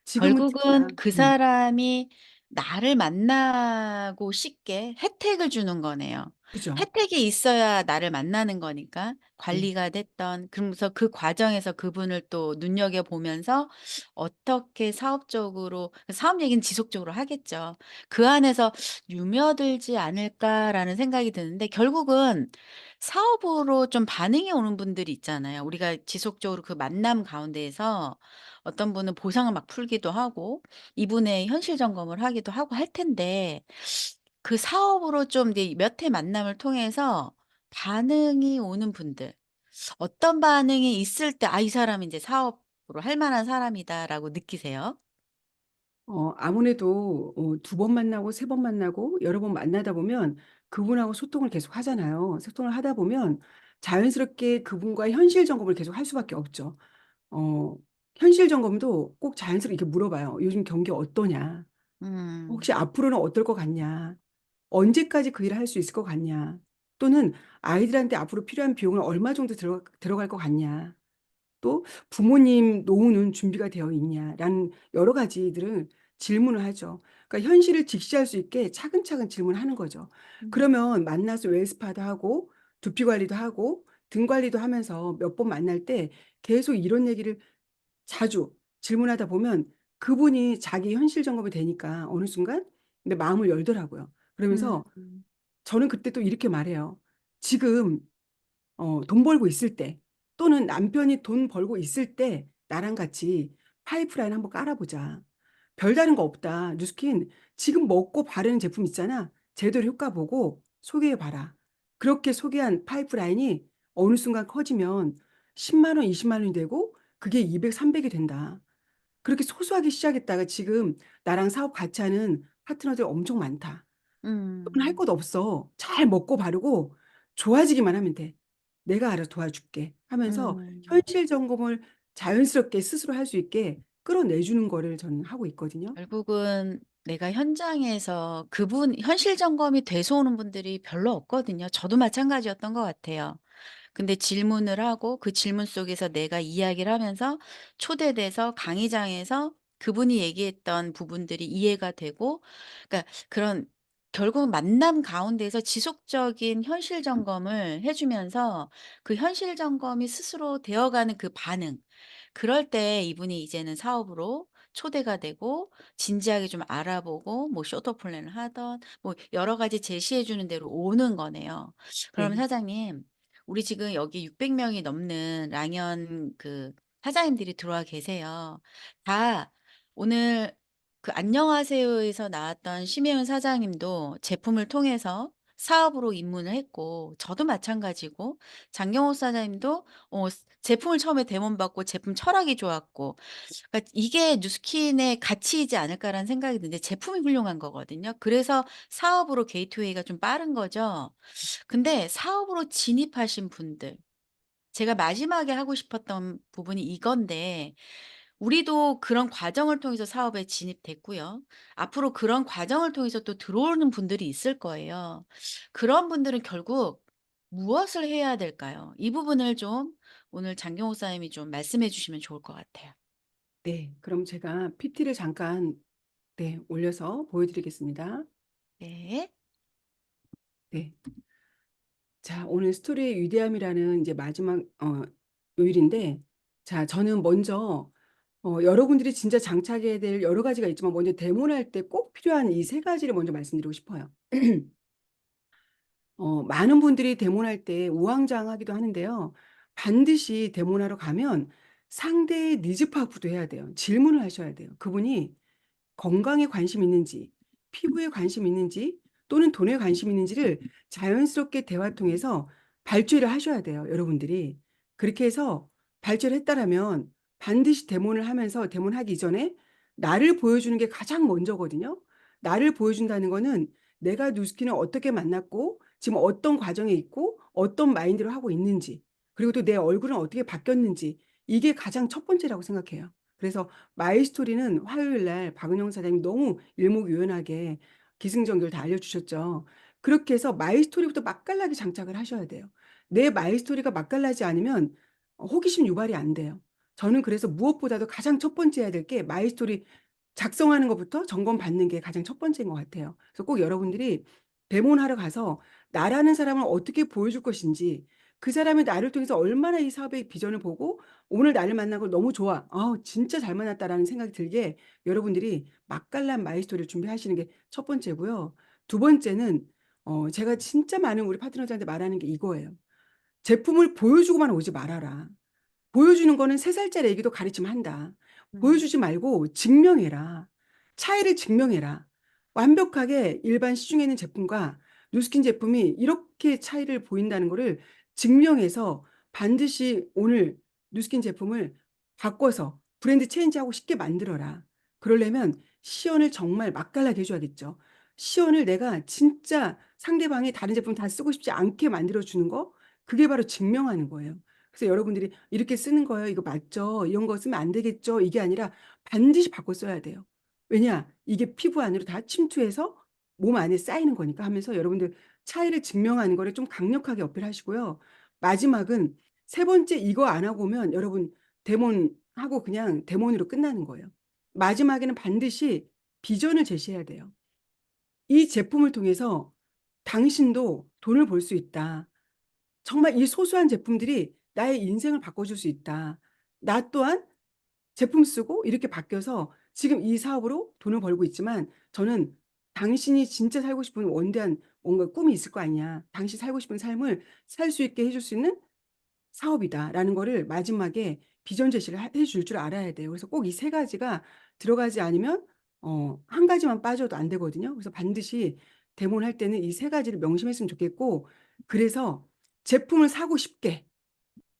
지금은 결국은 특히나 그 사람이 나를 만나고 싶게 혜택을 주는 거네요. 그죠. 혜택이 있어야 나를 만나는 거니까 네. 관리가 됐던, 그러면서 그 과정에서 그분을 또 눈여겨보면서 어떻게 사업적으로, 사업 얘기는 지속적으로 하겠죠. 그 안에서 '유며들지 않을까.'라는 생각이 드는데, 결국은 사업으로 좀 반응이 오는 분들이 있잖아요. 우리가 지속적으로 그 만남 가운데에서 어떤 분은 보상을 막 풀기도 하고 이분의 현실 점검을 하기도 하고 할 텐데, 그 사업으로 좀 이제 몇 회 만남을 통해서 반응이 오는 분들, 어떤 반응이 있을 때 '아 이 사람은 인제 사업으로 할 만한 사람이다.'라고 느끼세요? 아무래도 2번 만나고 3번 만나고 여러 번 만나다 보면 그분하고 소통을 계속 하잖아요. 소통을 하다 보면 자연스럽게 그분과 현실 점검을 계속 할 수밖에 없죠. 어 현실 점검도 꼭 자연스럽게 이렇게 물어봐요. "요즘 경기 어떠냐? 음. 혹시 앞으로는 어떨 것 같냐? 언제까지 그 일을 할 수 있을 것 같냐? 또는 아이들한테 앞으로 필요한 비용은 얼마 정도 들어갈 것 같냐? 또 부모님 노후는 준비가 되어 있냐?"라는 여러 가지들을 질문을 하죠. 그러니까 현실을 직시할 수 있게 차근차근 질문하는 거죠. 음. 그러면 만나서 웰스파도 하고 두피 관리도 하고 등 관리도 하면서 몇 번 만날 때 계속 이런 얘기를 자주 질문하다 보면 그분이 자기 현실 점검이 되니까 어느 순간 근데 마음을 열더라고요. 그러면서 음. 저는 그때 또 이렇게 말해요. "지금 돈 벌고 있을 때 또는 남편이 돈 벌고 있을 때 나랑 같이 파이프라인 한번 깔아 보자. 별다른 거 없다. 누스킨 지금 먹고 바르는 제품 있잖아. 제대로 효과 보고 소개해 봐라." 그렇게 소개한 파이프라인이 어느 순간 커지면 10만 원, 20만 원이 되고 그게 200, 300이 된다. 그렇게 소소하게 시작했다가 지금 나랑 사업 같이 하는 파트너들 엄청 많다. "너는 할 음. 것 없어. 잘 먹고 바르고 좋아지기만 하면 돼. 내가 알아서 도와줄게." 하면서 음. 현실 점검을 자연스럽게 스스로 할 수 있게 끌어내 주는 거를 저는 하고 있거든요. 결국은 내가 현장에서 그분 현실 점검이 돼서 오는 분들이 별로 없거든요. 저도 마찬가지였던 것 같아요. 근데 질문을 하고 그 질문 속에서 내가 이야기를 하면서 초대돼서 강의장에서 그분이 얘기했던 부분들이 이해가 되고, 그러니까 그런, 결국은 만남 가운데에서 지속적인 현실 점검을 해 주면서 그 현실 점검이 스스로 되어가는 그 반응, 그럴 때 이분이 이제는 사업으로 초대가 되고 진지하게 좀 알아보고 뭐 쇼트 플랜을 하든 뭐 여러 가지 제시해 주는 대로 오는 거네요. 그러면 네. 사장님, 우리 지금 여기 600 명이 넘는 랑연 그 사장님들이 들어와 계세요. 다 오늘 그 안녕하세요에서 나왔던 심혜은 사장님도 제품을 통해서 사업으로 입문을 했고, 저도 마찬가지고, 장경호 사장님도 제품을 처음에 데몬 받고 제품 철학이 좋았고, 그러니까 '이게 뉴스킨의 가치이지 않을까.'라는 생각이 드는데, 제품이 훌륭한 거거든요. 그래서 사업으로 게이트웨이가 좀 빠른 거죠. 근데 사업으로 진입하신 분들, 제가 마지막에 하고 싶었던 부분이 이건데, 우리도 그런 과정을 통해서 사업에 진입됐고요. 앞으로 그런 과정을 통해서 또 들어오는 분들이 있을 거예요. 그런 분들은 결국 무엇을 해야 될까요? 이 부분을 좀 오늘 장경호 사님이 좀 말씀해 주시면 좋을 것 같아요. 네. 그럼 제가 PPT를 잠깐 네 올려서 보여 드리겠습니다. 네. 네. 자 오늘 스토리의 위대함이라는 이제 마지막 요일인데 자 저는 먼저 여러분들이 진짜 장착해야 될 여러 가지가 있지만 먼저 데모할 때 꼭 필요한 이 3가지를 먼저 말씀드리고 싶어요. 많은 분들이 데모할 때 우왕좌왕하기도 하는데요. 반드시 데모하러 가면 상대의 니즈 파악부터 해야 돼요. 질문을 하셔야 돼요. 그분이 건강에 관심 있는지, 피부에 관심 있는지 또는 돈에 관심 있는지를 자연스럽게 대화 통해서 발췌를 하셔야 돼요, 여러분들이. 그렇게 해서 발췌를 했다라면 반드시 데몬을 하면서 데몬하기 이전에 나를 보여주는 게 가장 먼저거든요. 나를 보여준다는 거는 내가 누스킨을 어떻게 만났고 지금 어떤 과정에 있고 어떤 마인드로 하고 있는지, 그리고 또 내 얼굴은 어떻게 바뀌었는지, 이게 가장 첫 번째라고 생각해요. 그래서 마이스토리는 화요일 날 박은영 사장님 너무 일목요연하게 기승전결 다 알려주셨죠. 그렇게 해서 마이스토리부터 맛깔나게 장착을 하셔야 돼요. 내 마이스토리가 맛깔나지 않으면 호기심 유발이 안 돼요. 저는 그래서 무엇보다도 가장 첫 번째 해야 될 게 마이스토리 작성하는 것부터 점검 받는 게 가장 첫 번째인 것 같아요. 그래서 꼭 여러분들이 데모하러 가서 나라는 사람을 어떻게 보여줄 것인지, 그 사람이 나를 통해서 얼마나 이 사업의 비전을 보고 오늘 나를 만난 걸 너무 좋아, 진짜 잘 만났다라는 생각이 들게 여러분들이 맛깔난 마이스토리를 준비하시는 게 첫 번째고요. 두 번째는 제가 진짜 많은 우리 파트너들한테 말하는 게 이거예요. 제품을 보여주고만 오지 말아라. 보여주는 거는 3살짜리 애기도 가르치면 한다. 보여주지 말고 증명해라. 차이를 증명해라. 완벽하게 일반 시중에 있는 제품과 누스킨 제품이 이렇게 차이를 보인다는 거를 증명해서 반드시 오늘 누스킨 제품을 바꿔서 브랜드 체인지하고 쉽게 만들어라. 그러려면 시연을 정말 맛깔나게 해줘야겠죠. 시연을 내가 진짜 상대방이 다른 제품 다 쓰고 싶지 않게 만들어주는 거, 그게 바로 증명하는 거예요. 그래서 여러분들이 이렇게 쓰는 거예요. 이거 맞죠? 이런 거 쓰면 안 되겠죠? 이게 아니라 반드시 바꿔 써야 돼요. 왜냐? 이게 피부 안으로 다 침투해서 몸 안에 쌓이는 거니까 하면서 여러분들 차이를 증명하는 거를 좀 강력하게 어필하시고요. 마지막은 세 번째 이거 안 하고 오면 여러분 데몬하고 그냥 데몬으로 끝나는 거예요. 마지막에는 반드시 비전을 제시해야 돼요. 이 제품을 통해서 당신도 돈을 벌 수 있다. 정말 이 소소한 제품들이 나의 인생을 바꿔줄 수 있다. 나 또한 제품 쓰고 이렇게 바뀌어서 지금 이 사업으로 돈을 벌고 있지만 저는 당신이 진짜 살고 싶은 원대한 뭔가 꿈이 있을 거 아니야. 당신 살고 싶은 삶을 살 수 있게 해줄 수 있는 사업이다라는 거를 마지막에 비전 제시를 해줄 줄 알아야 돼요. 그래서 꼭 이 세 가지가 들어가지 않으면 한 가지만 빠져도 안 되거든요. 그래서 반드시 데모할 때는 이 세 가지를 명심했으면 좋겠고, 그래서 제품을 사고 싶게,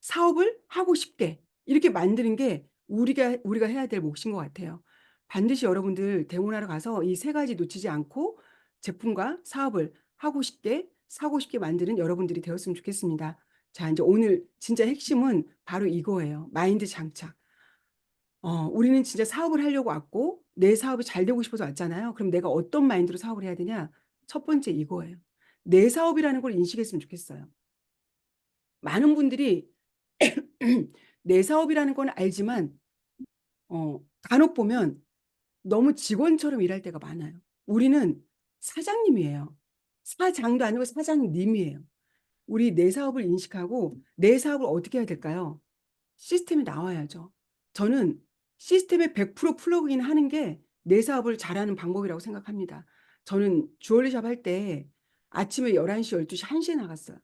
사업을 하고 싶게 이렇게 만드는 게 우리가 해야 될 몫인 것 같아요. 반드시 여러분들 데모하러 가서 이 세 가지 놓치지 않고 제품과 사업을 하고 싶게, 사고 싶게 만드는 여러분들이 되었으면 좋겠습니다. 자, 이제 오늘 진짜 핵심은 바로 이거예요. 마인드 장착. 우리는 진짜 사업을 하려고 왔고 내 사업이 잘 되고 싶어서 왔잖아요. 그럼 내가 어떤 마인드로 사업을 해야 되냐? 첫 번째 이거예요. 내 사업이라는 걸 인식했으면 좋겠어요. 많은 분들이 내 사업이라는 건 알지만 간혹 보면 너무 직원처럼 일할 때가 많아요. 우리는 사장님이에요. 사장도 아니고 사장님이에요. 우리 내 사업을 인식하고 내 사업을 어떻게 해야 될까요? 시스템이 나와야죠. 저는 시스템에 100% 플러그인 하는 게 내 사업을 잘하는 방법이라고 생각합니다. 저는 주얼리샵 할 때 아침에 11시, 12시, 1시에 나갔어요.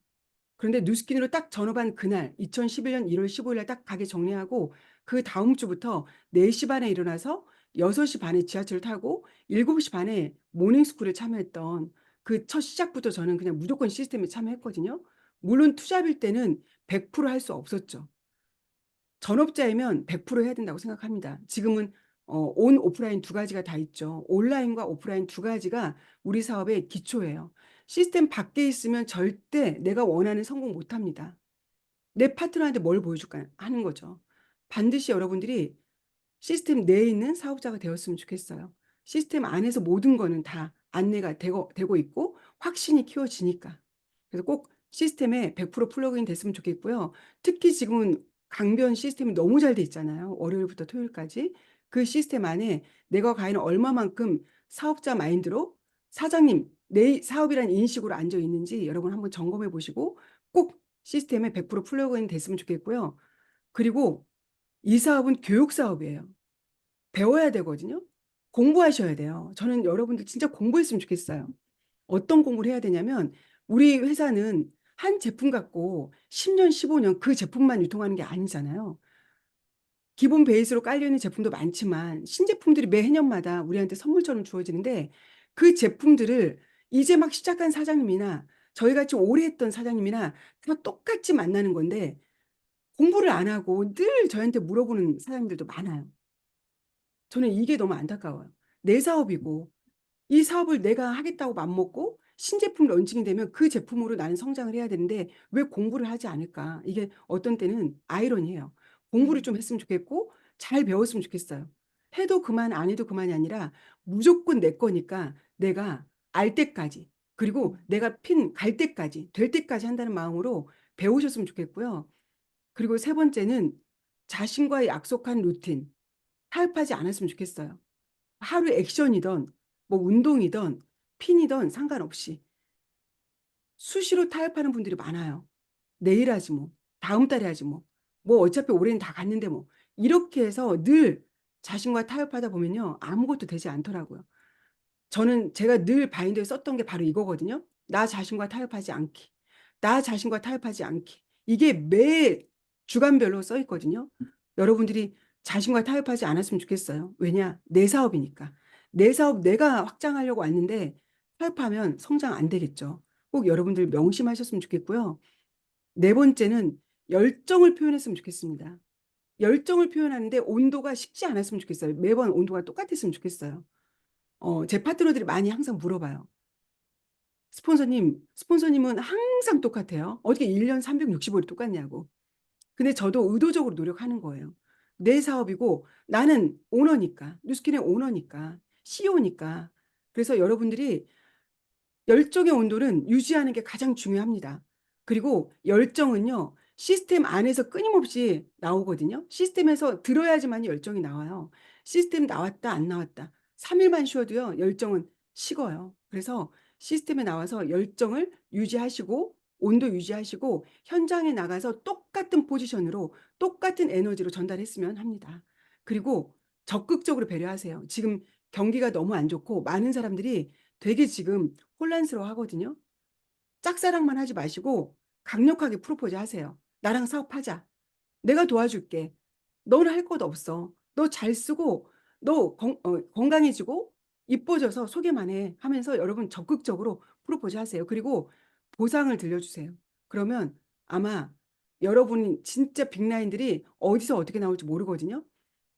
그런데 뉴스킨으로 딱 전업한 그날 2011년 1월 15일 날 딱 가게 정리하고 그 다음 주부터 4시 반에 일어나서 6시 반에 지하철을 타고 7시 반에 모닝스쿨에 참여했던 그 첫 시작부터 저는 그냥 무조건 시스템에 참여했거든요. 물론 투잡일 때는 100%할 수 없었죠. 전업자이면 100% 해야 된다고 생각합니다. 지금은 온 오프라인 두 가지가 다 있죠. 온라인과 오프라인 두 가지가 우리 사업의 기초예요. 시스템 밖에 있으면 절대 내가 원하는 성공 못 합니다. 내 파트너한테 뭘 보여줄까 하는 거죠. 반드시 여러분들이 시스템 내에 있는 사업자가 되었으면 좋겠어요. 시스템 안에서 모든 거는 다 안내가 되고 있고 확신이 키워지니까. 그래서 꼭 시스템에 100% 플러그인 됐으면 좋겠고요. 특히 지금은 강변 시스템이 너무 잘 돼 있잖아요. 월요일부터 토요일까지. 그 시스템 안에 내가 과연 얼마만큼 사업자 마인드로 사장님, 내 사업이라는 인식으로 앉아 있는지 여러분 한번 점검해 보시고 꼭 시스템에 100% 플러그인 됐으면 좋겠고요. 그리고 이 사업은 교육 사업이에요. 배워야 되거든요. 공부하셔야 돼요. 저는 여러분들 진짜 공부했으면 좋겠어요. 어떤 공부를 해야 되냐면 우리 회사는 한 제품 갖고 10년, 15년 그 제품만 유통하는 게 아니잖아요. 기본 베이스로 깔려있는 제품도 많지만 신제품들이 매해년마다 우리한테 선물처럼 주어지는데 그 제품들을 이제 막 시작한 사장님이나 저희같이 오래 했던 사장님이나 다 똑같이 만나는 건데 공부를 안 하고 늘 저한테 물어보는 사장님들도 많아요. 저는 이게 너무 안타까워요. 내 사업이고 이 사업을 내가 하겠다고 맘먹고 신제품 런칭이 되면 그 제품으로 나는 성장을 해야 되는데 왜 공부를 하지 않을까? 이게 어떤 때는 아이러니해요. 공부를 좀 했으면 좋겠고 잘 배웠으면 좋겠어요. 해도 그만 안 해도 그만이 아니라 무조건 내 거니까 내가 알 때까지, 그리고 내가 핀 갈 때까지, 될 때까지 한다는 마음으로 배우셨으면 좋겠고요. 그리고 세 번째는 자신과의 약속한 루틴, 타협하지 않았으면 좋겠어요. 하루 액션이든 뭐 운동이든 핀이든 상관없이 수시로 타협하는 분들이 많아요. 내일 하지 뭐, 다음 달에 하지 뭐, 뭐 어차피 올해는 다 갔는데 뭐, 이렇게 해서 늘 자신과 타협하다 보면요, 아무것도 되지 않더라고요. 저는 제가 늘 바인더에 썼던 게 바로 이거거든요. 나 자신과 타협하지 않기. 나 자신과 타협하지 않기. 이게 매 주간별로 써 있거든요. 여러분들이 자신과 타협하지 않았으면 좋겠어요. 왜냐? 내 사업이니까. 내 사업 내가 확장하려고 왔는데 타협하면 성장 안 되겠죠. 꼭 여러분들 명심하셨으면 좋겠고요. 네 번째는 열정을 표현했으면 좋겠습니다. 열정을 표현하는데 온도가 식지 않았으면 좋겠어요. 매번 온도가 똑같았으면 좋겠어요. 제 파트너들이 많이 항상 물어봐요. 스폰서님은 항상 똑같아요. 어떻게 1년 365일 똑같냐고. 근데 저도 의도적으로 노력하는 거예요. 내 사업이고 나는 오너니까, 뉴스킨의 오너니까, CEO니까. 그래서 여러분들이 열정의 온도는 유지하는 게 가장 중요합니다. 그리고 열정은요, 시스템 안에서 끊임없이 나오거든요. 시스템에서 들어야지만 열정이 나와요. 시스템 나왔다, 안 나왔다. 3일만 쉬어도요, 열정은 식어요. 그래서 시스템에 나와서 열정을 유지하시고, 온도 유지하시고, 현장에 나가서 똑같은 포지션으로, 똑같은 에너지로 전달했으면 합니다. 그리고 적극적으로 배려하세요. 지금 경기가 너무 안 좋고, 많은 사람들이 되게 지금 혼란스러워 하거든요. 짝사랑만 하지 마시고 강력하게 프로포즈 하세요. 나랑 사업하자. 내가 도와줄게. 너는 할 것 없어. 너 잘 쓰고 너 건강해지고 이뻐져서 소개만 해 하면서 여러분 적극적으로 프로포즈 하세요. 그리고 보상을 들려주세요. 그러면 아마 여러분 진짜 빅라인들이 어디서 어떻게 나올지 모르거든요.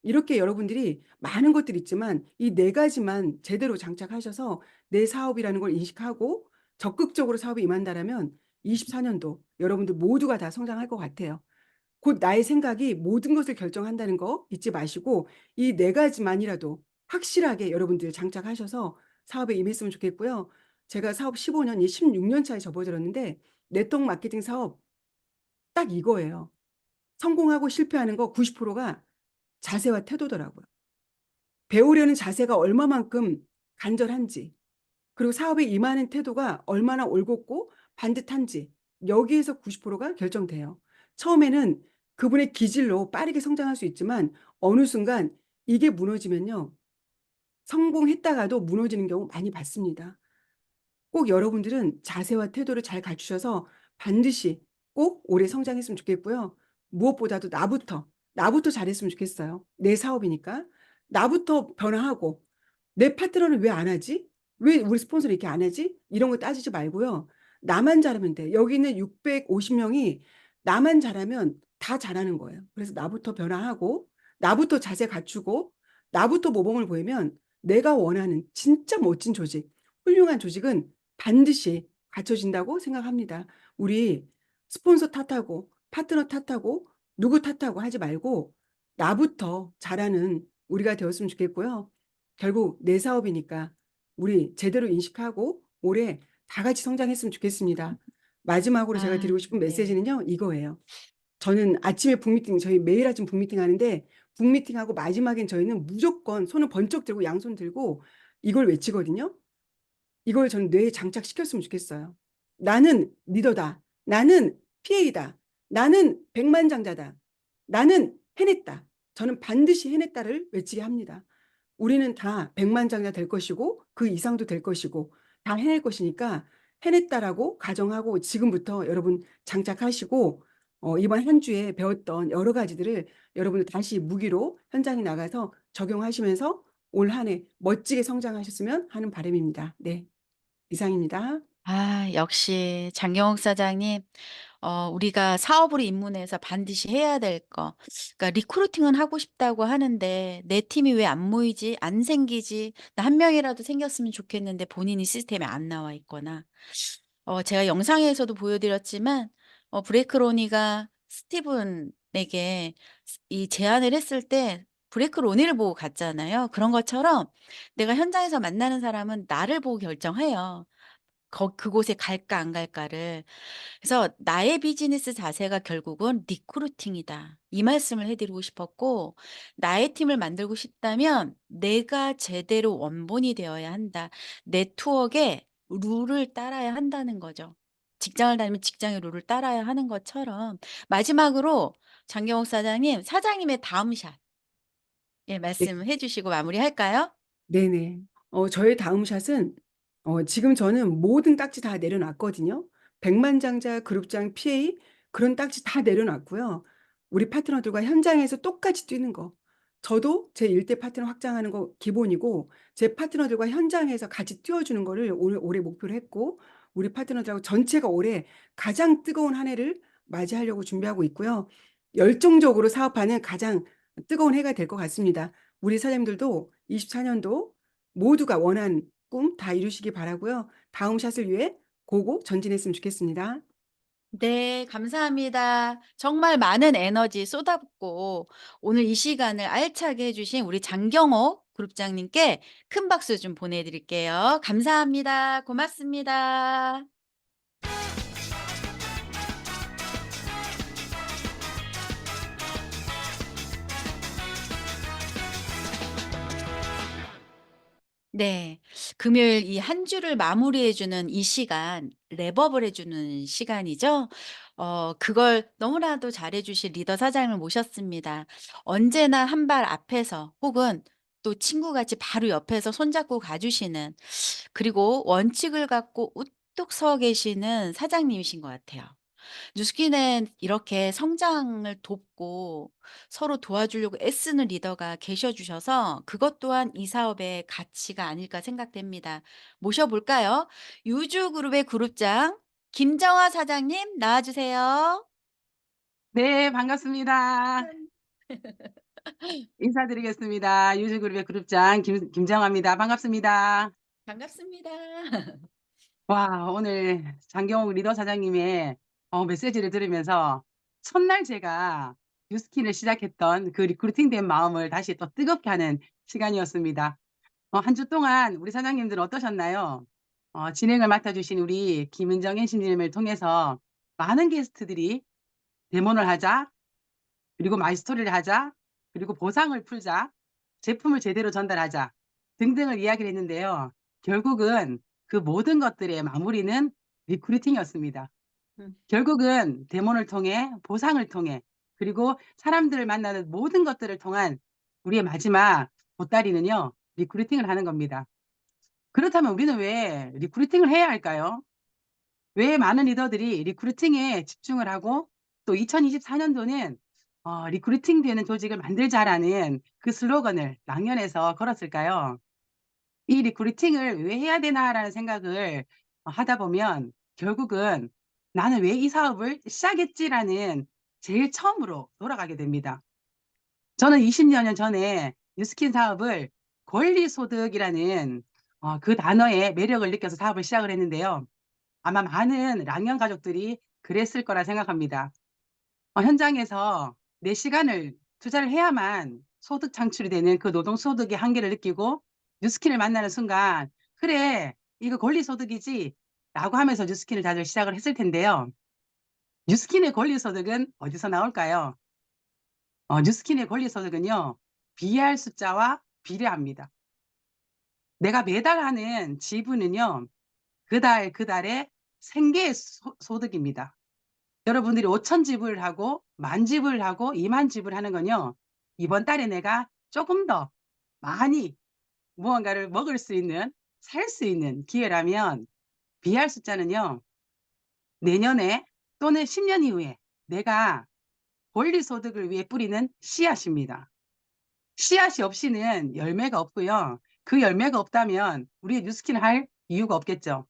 이렇게 여러분들이 많은 것들이 있지만 이 네 가지만 제대로 장착하셔서 내 사업이라는 걸 인식하고 적극적으로 사업에 임한다라면 24년도 여러분들 모두가 다 성장할 것 같아요. 곧 나의 생각이 모든 것을 결정한다는 거 잊지 마시고 이 네 가지만이라도 확실하게 여러분들 장착하셔서 사업에 임했으면 좋겠고요. 제가 사업 15년, 16년 차에 접어들었는데 네트워크 마케팅 사업 딱 이거예요. 성공하고 실패하는 거 90%가 자세와 태도더라고요. 배우려는 자세가 얼마만큼 간절한지, 그리고 사업에 임하는 태도가 얼마나 올곧고 반듯한지, 여기에서 90%가 결정돼요. 처음에는 그분의 기질로 빠르게 성장할 수 있지만 어느 순간 이게 무너지면요, 성공했다가도 무너지는 경우 많이 봤습니다. 꼭 여러분들은 자세와 태도를 잘 갖추셔서 반드시 꼭 오래 성장했으면 좋겠고요. 무엇보다도 나부터 잘했으면 좋겠어요. 내 사업이니까. 나부터 변화하고 내 파트너는 왜 안 하지? 왜 우리 스폰서는 이렇게 안 하지? 이런 거 따지지 말고요. 나만 잘하면 돼. 여기 있는 650명이 나만 잘하면 다 잘하는 거예요. 그래서 나부터 변화하고 나부터 자세 갖추고 나부터 모범을 보이면 내가 원하는 진짜 멋진 조직, 훌륭한 조직은 반드시 갖춰진다고 생각합니다. 우리 스폰서 탓하고 파트너 탓하고 누구 탓하고 하지 말고 나부터 잘하는 우리가 되었으면 좋겠고요. 결국 내 사업이니까 우리 제대로 인식하고 올해 다 같이 성장했으면 좋겠습니다. 마지막으로 제가 드리고 싶은 네. 메시지는요, 이거예요. 저는 아침에 북미팅, 저희 매일 아침 북미팅 하는데 북미팅하고 마지막엔 저희는 무조건 손을 번쩍 들고 양손 들고 이걸 외치거든요. 이걸 저는 뇌에 장착시켰으면 좋겠어요. 나는 리더다. 나는 PA다. 나는 백만장자다. 나는 해냈다. 저는 반드시 해냈다를 외치게 합니다. 우리는 다 백만장자 될 것이고 그 이상도 될 것이고 다 해낼 것이니까 해냈다라고 가정하고 지금부터 여러분 장착하시고 이번 한 주에 배웠던 여러 가지들을 여러분들 다시 무기로 현장에 나가서 적용하시면서 올 한 해 멋지게 성장하셨으면 하는 바람입니다. 네, 이상입니다. 역시 장영욱 사장님 우리가 사업으로 입문해서 반드시 해야 될 거. 그러니까 리크루팅은 하고 싶다고 하는데 '내 팀이 왜 안 모이지? 안 생기지? 나 한 명이라도 생겼으면 좋겠는데.' 본인이 시스템에 안 나와 있거나 제가 영상에서도 보여 드렸지만 브레이크 로니가 스티븐에게 이 제안을 했을 때 브레이크 로니를 보고 갔잖아요. 그런 것처럼 내가 현장에서 만나는 사람은 나를 보고 결정해요. 그곳에 갈까 안 갈까를. 그래서 나의 비즈니스 자세가 결국은 리크루팅이다. 이 말씀을 해 드리고 싶었고, 나의 팀을 만들고 싶다면 내가 제대로 원본이 되어야 한다. 네트워크의 룰을 따라야 한다는 거죠. 직장을 다니면 직장의 룰을 따라야 하는 것처럼. 마지막으로 장경옥 사장님, 사장님의 다음 샷, 예, 네. 말씀해 주시고 마무리할까요? 네네. 저의 다음 샷은 지금 저는 모든 딱지 다 내려놨거든요. 백만장자, 그룹장, PA 그런 딱지 다 내려놨고요. 우리 파트너들과 현장에서 똑같이 뛰는 거. 저도 제 일대 파트너 확장하는 거 기본이고 제 파트너들과 현장에서 같이 뛰어주는 거를 올해 목표로 했고 우리 파트너들하고 전체가 올해 가장 뜨거운 한 해를 맞이하려고 준비하고 있고요. 열정적으로 사업하는 가장 뜨거운 해가 될 것 같습니다. 우리 사장님들도 24년도 모두가 원하는 꿈 다 이루시기 바라고요. 다음 샷을 위해 고고 전진했으면 좋겠습니다. 네, 감사합니다. 정말 많은 에너지 쏟아붓고 오늘 이 시간을 알차게 해주신 우리 장경옥 그룹장님께 큰 박수 좀 보내드릴게요. 감사합니다. 고맙습니다. 네. 금요일 이 한 주를 마무리해 주는 이 시간, 랩업을 해 주는 시간이죠. 그걸 너무나도 잘해 주실 리더 사장을 모셨습니다. 언제나 한 발 앞에서 혹은 또 친구같이 바로 옆에서 손잡고 가 주시는, 그리고 원칙을 갖고 우뚝 서 계시는 사장님이신 것 같아요. 뉴스킨엔 이렇게 성장을 돕고 서로 도와주려고 애쓰는 리더가 계셔 주셔서 그것 또한 이 사업의 가치가 아닐까 생각됩니다. 모셔볼까요? 유주그룹의 그룹장 김정아 사장님 나와 주세요. 네, 반갑습니다. 인사드리겠습니다. 유즈그룹의 그룹장 김정아입니다. 반갑습니다. 반갑습니다. 와, 오늘 장경옥 리더 사장님의 메시지를 들으면서 첫날 제가 뉴스킨을 시작했던 그 리크루팅된 마음을 다시 또 뜨겁게 하는 시간이었습니다. 한 주 동안 우리 사장님들은 어떠셨나요? 진행을 맡아주신 우리 김은정 엔지니어를 통해서 많은 게스트들이 데모를 하자, 그리고 마이스토리를 하자, 그리고 보상을 풀자, 제품을 제대로 전달하자 등등을 이야기를 했는데요. 결국은 그 모든 것들의 마무리는 리크루팅이었습니다. 결국은 데모를 통해, 보상을 통해, 그리고 사람들을 만나는 모든 것들을 통한 우리의 마지막 보따리는요, 리크루팅을 하는 겁니다. 그렇다면 우리는 왜 리크루팅을 해야 할까요? 왜 많은 리더들이 리크루팅에 집중을 하고 또 2024년도는 리크루팅 되는 조직을 만들자라는 그 슬로건을 랑연에서 걸었을까요? 이 리크루팅을 왜 해야 되나라는 생각을 하다 보면 결국은 나는 왜 이 사업을 시작했지라는 제일 처음으로 돌아가게 됩니다. 저는 20여 년 전에 뉴스킨 사업을 권리소득이라는 그 단어의 매력을 느껴서 사업을 시작을 했는데요. 아마 많은 랑연 가족들이 그랬을 거라 생각합니다. 현장에서 내 시간을 투자를 해야만 소득 창출이 되는 그 노동소득의 한계를 느끼고 뉴스킨을 만나는 순간 그래 이거 권리소득이지 라고 하면서 뉴스킨을 다들 시작을 했을 텐데요. 뉴스킨의 권리소득은 어디서 나올까요? 뉴스킨의 권리소득은요. BR 숫자와 비례합니다. 내가 매달 하는 지분은요. 그달의 생계 소득입니다. 여러분들이 5천 지불을 하고 1만 지불을 하고 2만 지불을 하는 건요. 이번 달에 내가 조금 더 많이 무언가를 먹을 수 있는 살 수 있는 기회라면 BR 숫자는요. 내년에 또는 10년 이후에 내가 권리소득을 위해 뿌리는 씨앗입니다. 씨앗이 없이는 열매가 없고요. 그 열매가 없다면 우리의 뉴스킨을 할 이유가 없겠죠.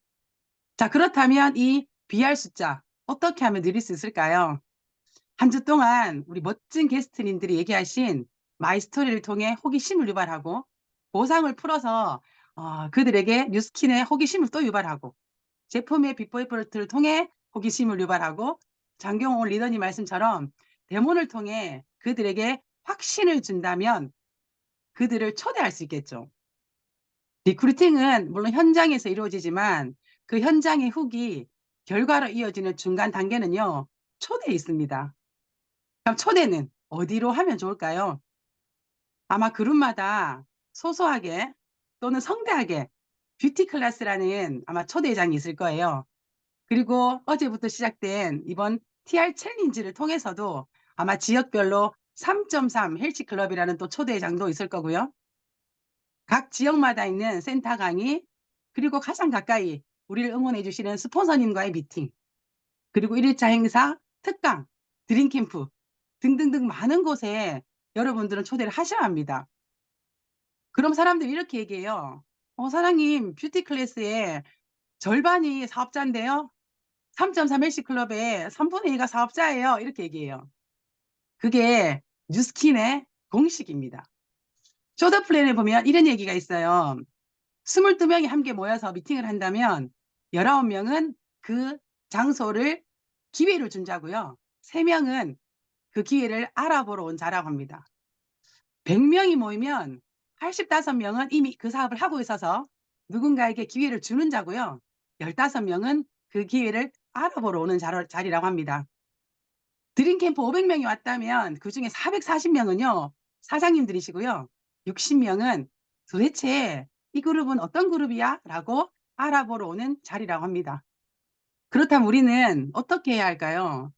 자, 그렇다면 이 BR 숫자, 어떻게 하면 늘릴 수 있을까요? 한 주 동안 우리 멋진 게스트님들이 얘기하신 마이스토리를 통해 호기심을 유발하고 보상을 풀어서 그들에게 뉴스킨의 호기심을 또 유발하고 제품의 비포 애프터를 통해 호기심을 유발하고 장경호 리더님 말씀처럼 데모를 통해 그들에게 확신을 준다면 그들을 초대할 수 있겠죠. 리크루팅은 물론 현장에서 이루어지지만 그 현장의 훅이 결과로 이어지는 중간 단계는요, 초대에 있습니다. 그럼 초대는 어디로 하면 좋을까요? 아마 그룹마다 소소하게 또는 성대하게 뷰티 클래스라는 아마 초대장이 있을 거예요. 그리고 어제부터 시작된 이번 TR 챌린지를 통해서도 아마 지역별로 3.3 헬스 클럽이라는 또 초대장도 있을 거고요. 각 지역마다 있는 센터 강의, 그리고 가장 가까이 우리를 응원해 주시는 스폰서님과의 미팅, 그리고 1일차 행사, 특강, 드림캠프 등등등 많은 곳에 여러분들은 초대를 하셔야 합니다. 그럼 사람들이 이렇게 얘기해요. 사장님, 뷰티 클래스의 절반이 사업자인데요. 3.3 헬스 클럽의 3분의 2가 사업자예요. 이렇게 얘기해요. 그게 뉴스킨의 공식입니다. 쇼더 플랜에 보면 이런 얘기가 있어요. 22명이 함께 모여서 미팅을 한다면 19명은 그 장소를 기회를 준 자고요. 3명은 그 기회를 알아보러 온 자라고 합니다. 100명이 모이면 85명은 이미 그 사업을 하고 있어서 누군가에게 기회를 주는 자고요. 15명은 그 기회를 알아보러 오는 자리라고 합니다. 드림캠프 500명이 왔다면 그중에 440명은요. 사장님들이시고요. 60명은 도대체 이 그룹은 어떤 그룹이야? 라고 알아보러 오는 자리라고 합니다. 그렇다면 우리는 어떻게 해야 할까요?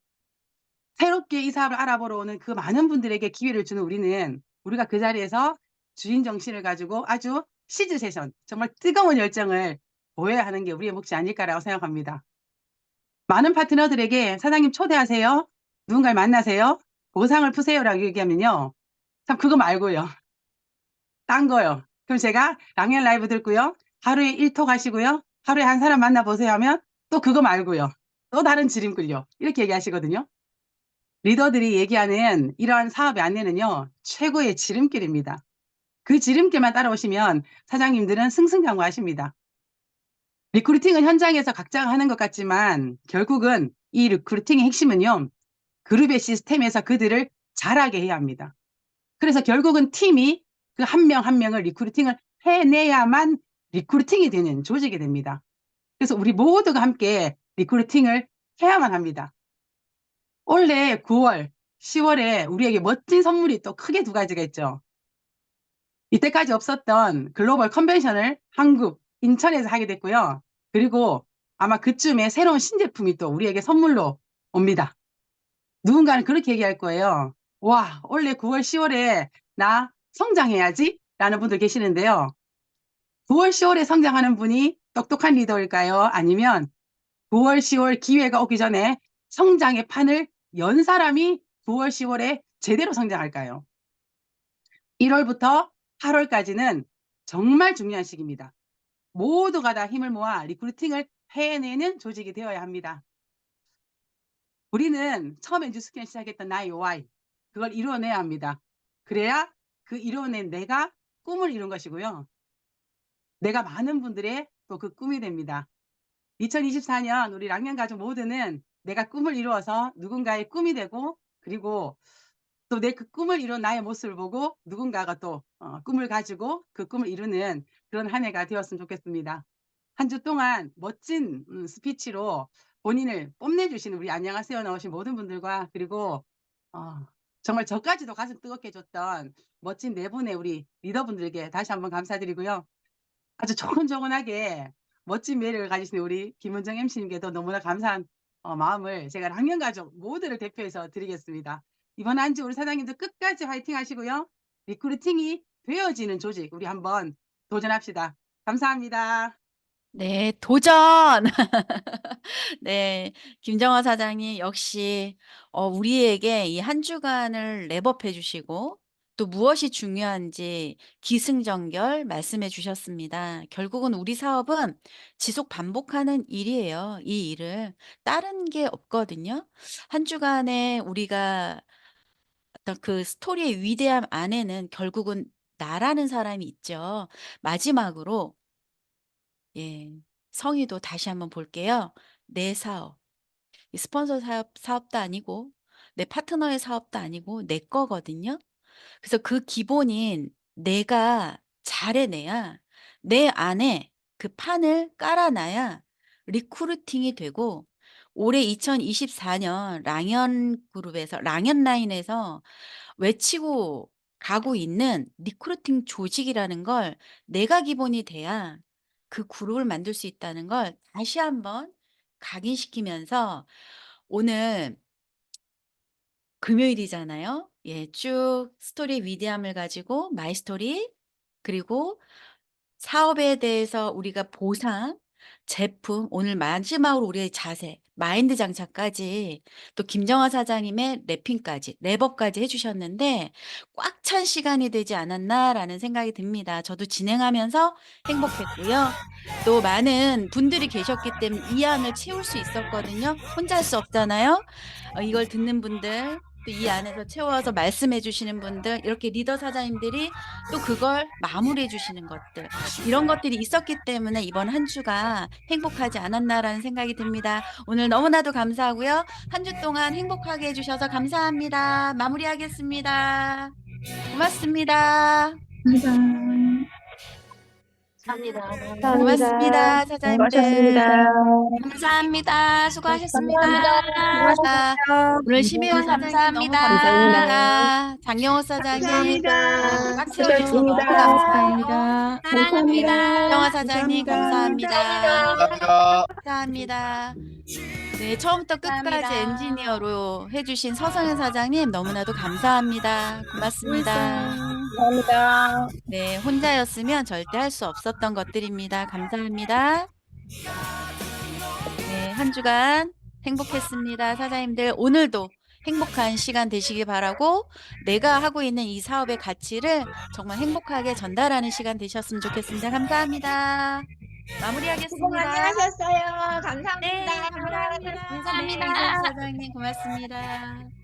새롭게 이 사업을 알아보러 오는 그 많은 분들에게 기회를 주는 우리는 우리가 그 자리에서 주인 정신을 가지고 아주 시즈 세션, 정말 뜨거운 열정을 보여야 하는 게 우리의 몫이 아닐까라고 생각합니다. 많은 파트너들에게 사장님 초대하세요. 누군가를 만나세요. 보상을 푸세요라고 얘기하면요. 참 그거 말고요. 딴 거요. 그럼 제가 랑앤 라이브 듣고요. 하루에 1톡 하시고요. 하루에 한 사람 만나보세요 하면 또 그거 말고요. 또 다른 지름길요. 이렇게 얘기하시거든요. 리더들이 얘기하는 이러한 사업의 안내는요. 최고의 지름길입니다. 그 지름길만 따라오시면 사장님들은 승승장구하십니다. 리크루팅은 현장에서 각자가 하는 것 같지만 결국은 이 리크루팅의 핵심은요. 그룹의 시스템에서 그들을 잘하게 해야 합니다. 그래서 결국은 팀이 그 한 명 한 명을 리크루팅을 해내야만 리크루팅이 되는 조직이 됩니다. 그래서 우리 모두가 함께 리크루팅을 해야만 합니다. 올해 9월, 10월에 우리에게 멋진 선물이 또 크게 두 가지가 있죠. 이때까지 없었던 글로벌 컨벤션을 한국, 인천에서 하게 됐고요. 그리고 아마 그쯤에 새로운 신제품이 또 우리에게 선물로 옵니다. 누군가는 그렇게 얘기할 거예요. 와, 올해 9월, 10월에 나 성장해야지? 라는 분들 계시는데요. 9월, 10월에 성장하는 분이 똑똑한 리더일까요? 아니면 9월, 10월 기회가 오기 전에 성장의 판을 연 사람이 9월, 10월에 제대로 성장할까요? 1월부터 8월까지는 정말 중요한 시기입니다. 모두가 다 힘을 모아 리크루팅을 해내는 조직이 되어야 합니다. 우리는 처음에 뉴스킨 시작했던 나의 why, 그걸 이루어내야 합니다. 그래야 그 이루어낸 내가 꿈을 이룬 것이고요. 내가 많은 분들의 또 그 꿈이 됩니다. 2024년 우리 랑년 가족 모두는 내가 꿈을 이루어서 누군가의 꿈이 되고, 그리고 또 내 그 꿈을 이룬 나의 모습을 보고 누군가가 또 꿈을 가지고 그 꿈을 이루는 그런 한 해가 되었으면 좋겠습니다. 한 주 동안 멋진 스피치로 본인을 뽐내주신 우리 안녕하세요 나오신 모든 분들과, 그리고 정말 저까지도 가슴 뜨겁게 해줬던 멋진 네 분의 우리 리더분들께 다시 한번 감사드리고요. 아주 조곤조곤하게 멋진 매력을 가지신 우리 김은정 MC님께도 너무나 감사한 마음을 제가 랑년가족 모두를 대표해서 드리겠습니다. 이번 한 주 우리 사장님들 끝까지 화이팅 하시고요. 리크루팅이 되어지는 조직 우리 한번 도전합시다. 감사합니다. 네, 도전! 네, 김정화 사장님 역시 우리에게 이 한 주간을 랩업해 주시고 또 무엇이 중요한지 기승전결 말씀해 주셨습니다. 결국은 우리 사업은 지속 반복하는 일이에요. 이 일을 다른 게 없거든요. 한 주간에 우리가 어떤 그 스토리의 위대함 안에는 결국은 나라는 사람이 있죠. 마지막으로 예, 성의도 다시 한번 볼게요. 내 사업, 이 스폰서 사업도 아니고 내 파트너의 사업도 아니고 내 거거든요. 그래서 그 기본인 내가 잘해내야 내 안에 그 판을 깔아놔야 리크루팅이 되고 올해 2024년 랑연 그룹에서 랑연 라인에서 외치고 가고 있는 리크루팅 조직이라는 걸 내가 기본이 돼야 그 그룹을 만들 수 있다는 걸 다시 한번 각인시키면서 오늘 금요일이잖아요. 예, 쭉 스토리의 위대함을 가지고 마이 스토리 그리고 사업에 대해서 우리가 보상, 제품, 오늘 마지막으로 우리의 자세, 마인드 장착까지 또 김정화 사장님의 랩핑까지, 랩업까지 해주셨는데 꽉 찬 시간이 되지 않았나라는 생각이 듭니다. 저도 진행하면서 행복했고요. 또 많은 분들이 계셨기 때문에 이 안을 채울 수 있었거든요. 혼자 할 수 없잖아요. 이걸 듣는 분들, 또 이 안에서 채워서 말씀해 주시는 분들, 이렇게 리더 사장님들이 또 그걸 마무리해 주시는 것들, 이런 것들이 있었기 때문에 이번 한 주가 행복하지 않았나라는 생각이 듭니다. 오늘 너무나도 감사하고요. 한 주 동안 행복하게 해주셔서 감사합니다. 마무리하겠습니다. 고맙습니다. 고맙습니다, 사장님들. 감사합니다. 수고하셨습니다. 감사합니다. 오늘 심혜원 사장님 너무 감사합니다. 장영호 사장님 꽉 채워주셔서 너무 감사합니다. 사랑합니다. 정화 사장님 감사합니다. 감사합니다. 네, 처음부터 끝까지 감사합니다. 엔지니어로 해주신 서성현 사장님 너무나도 감사합니다. 고맙습니다. 감사합니다. 네, 혼자였으면 절대 할 수 없었던 것들입니다. 감사합니다. 네, 한 주간 행복했습니다. 사장님들, 오늘도 행복한 시간 되시기 바라고 내가 하고 있는 이 사업의 가치를 정말 행복하게 전달하는 시간 되셨으면 좋겠습니다. 감사합니다. 수고 마무리하겠습니다. 많이 하셨어요. 네, 감사합니다. 감사합니다. 감사합니다. 네, 사장님 고맙습니다.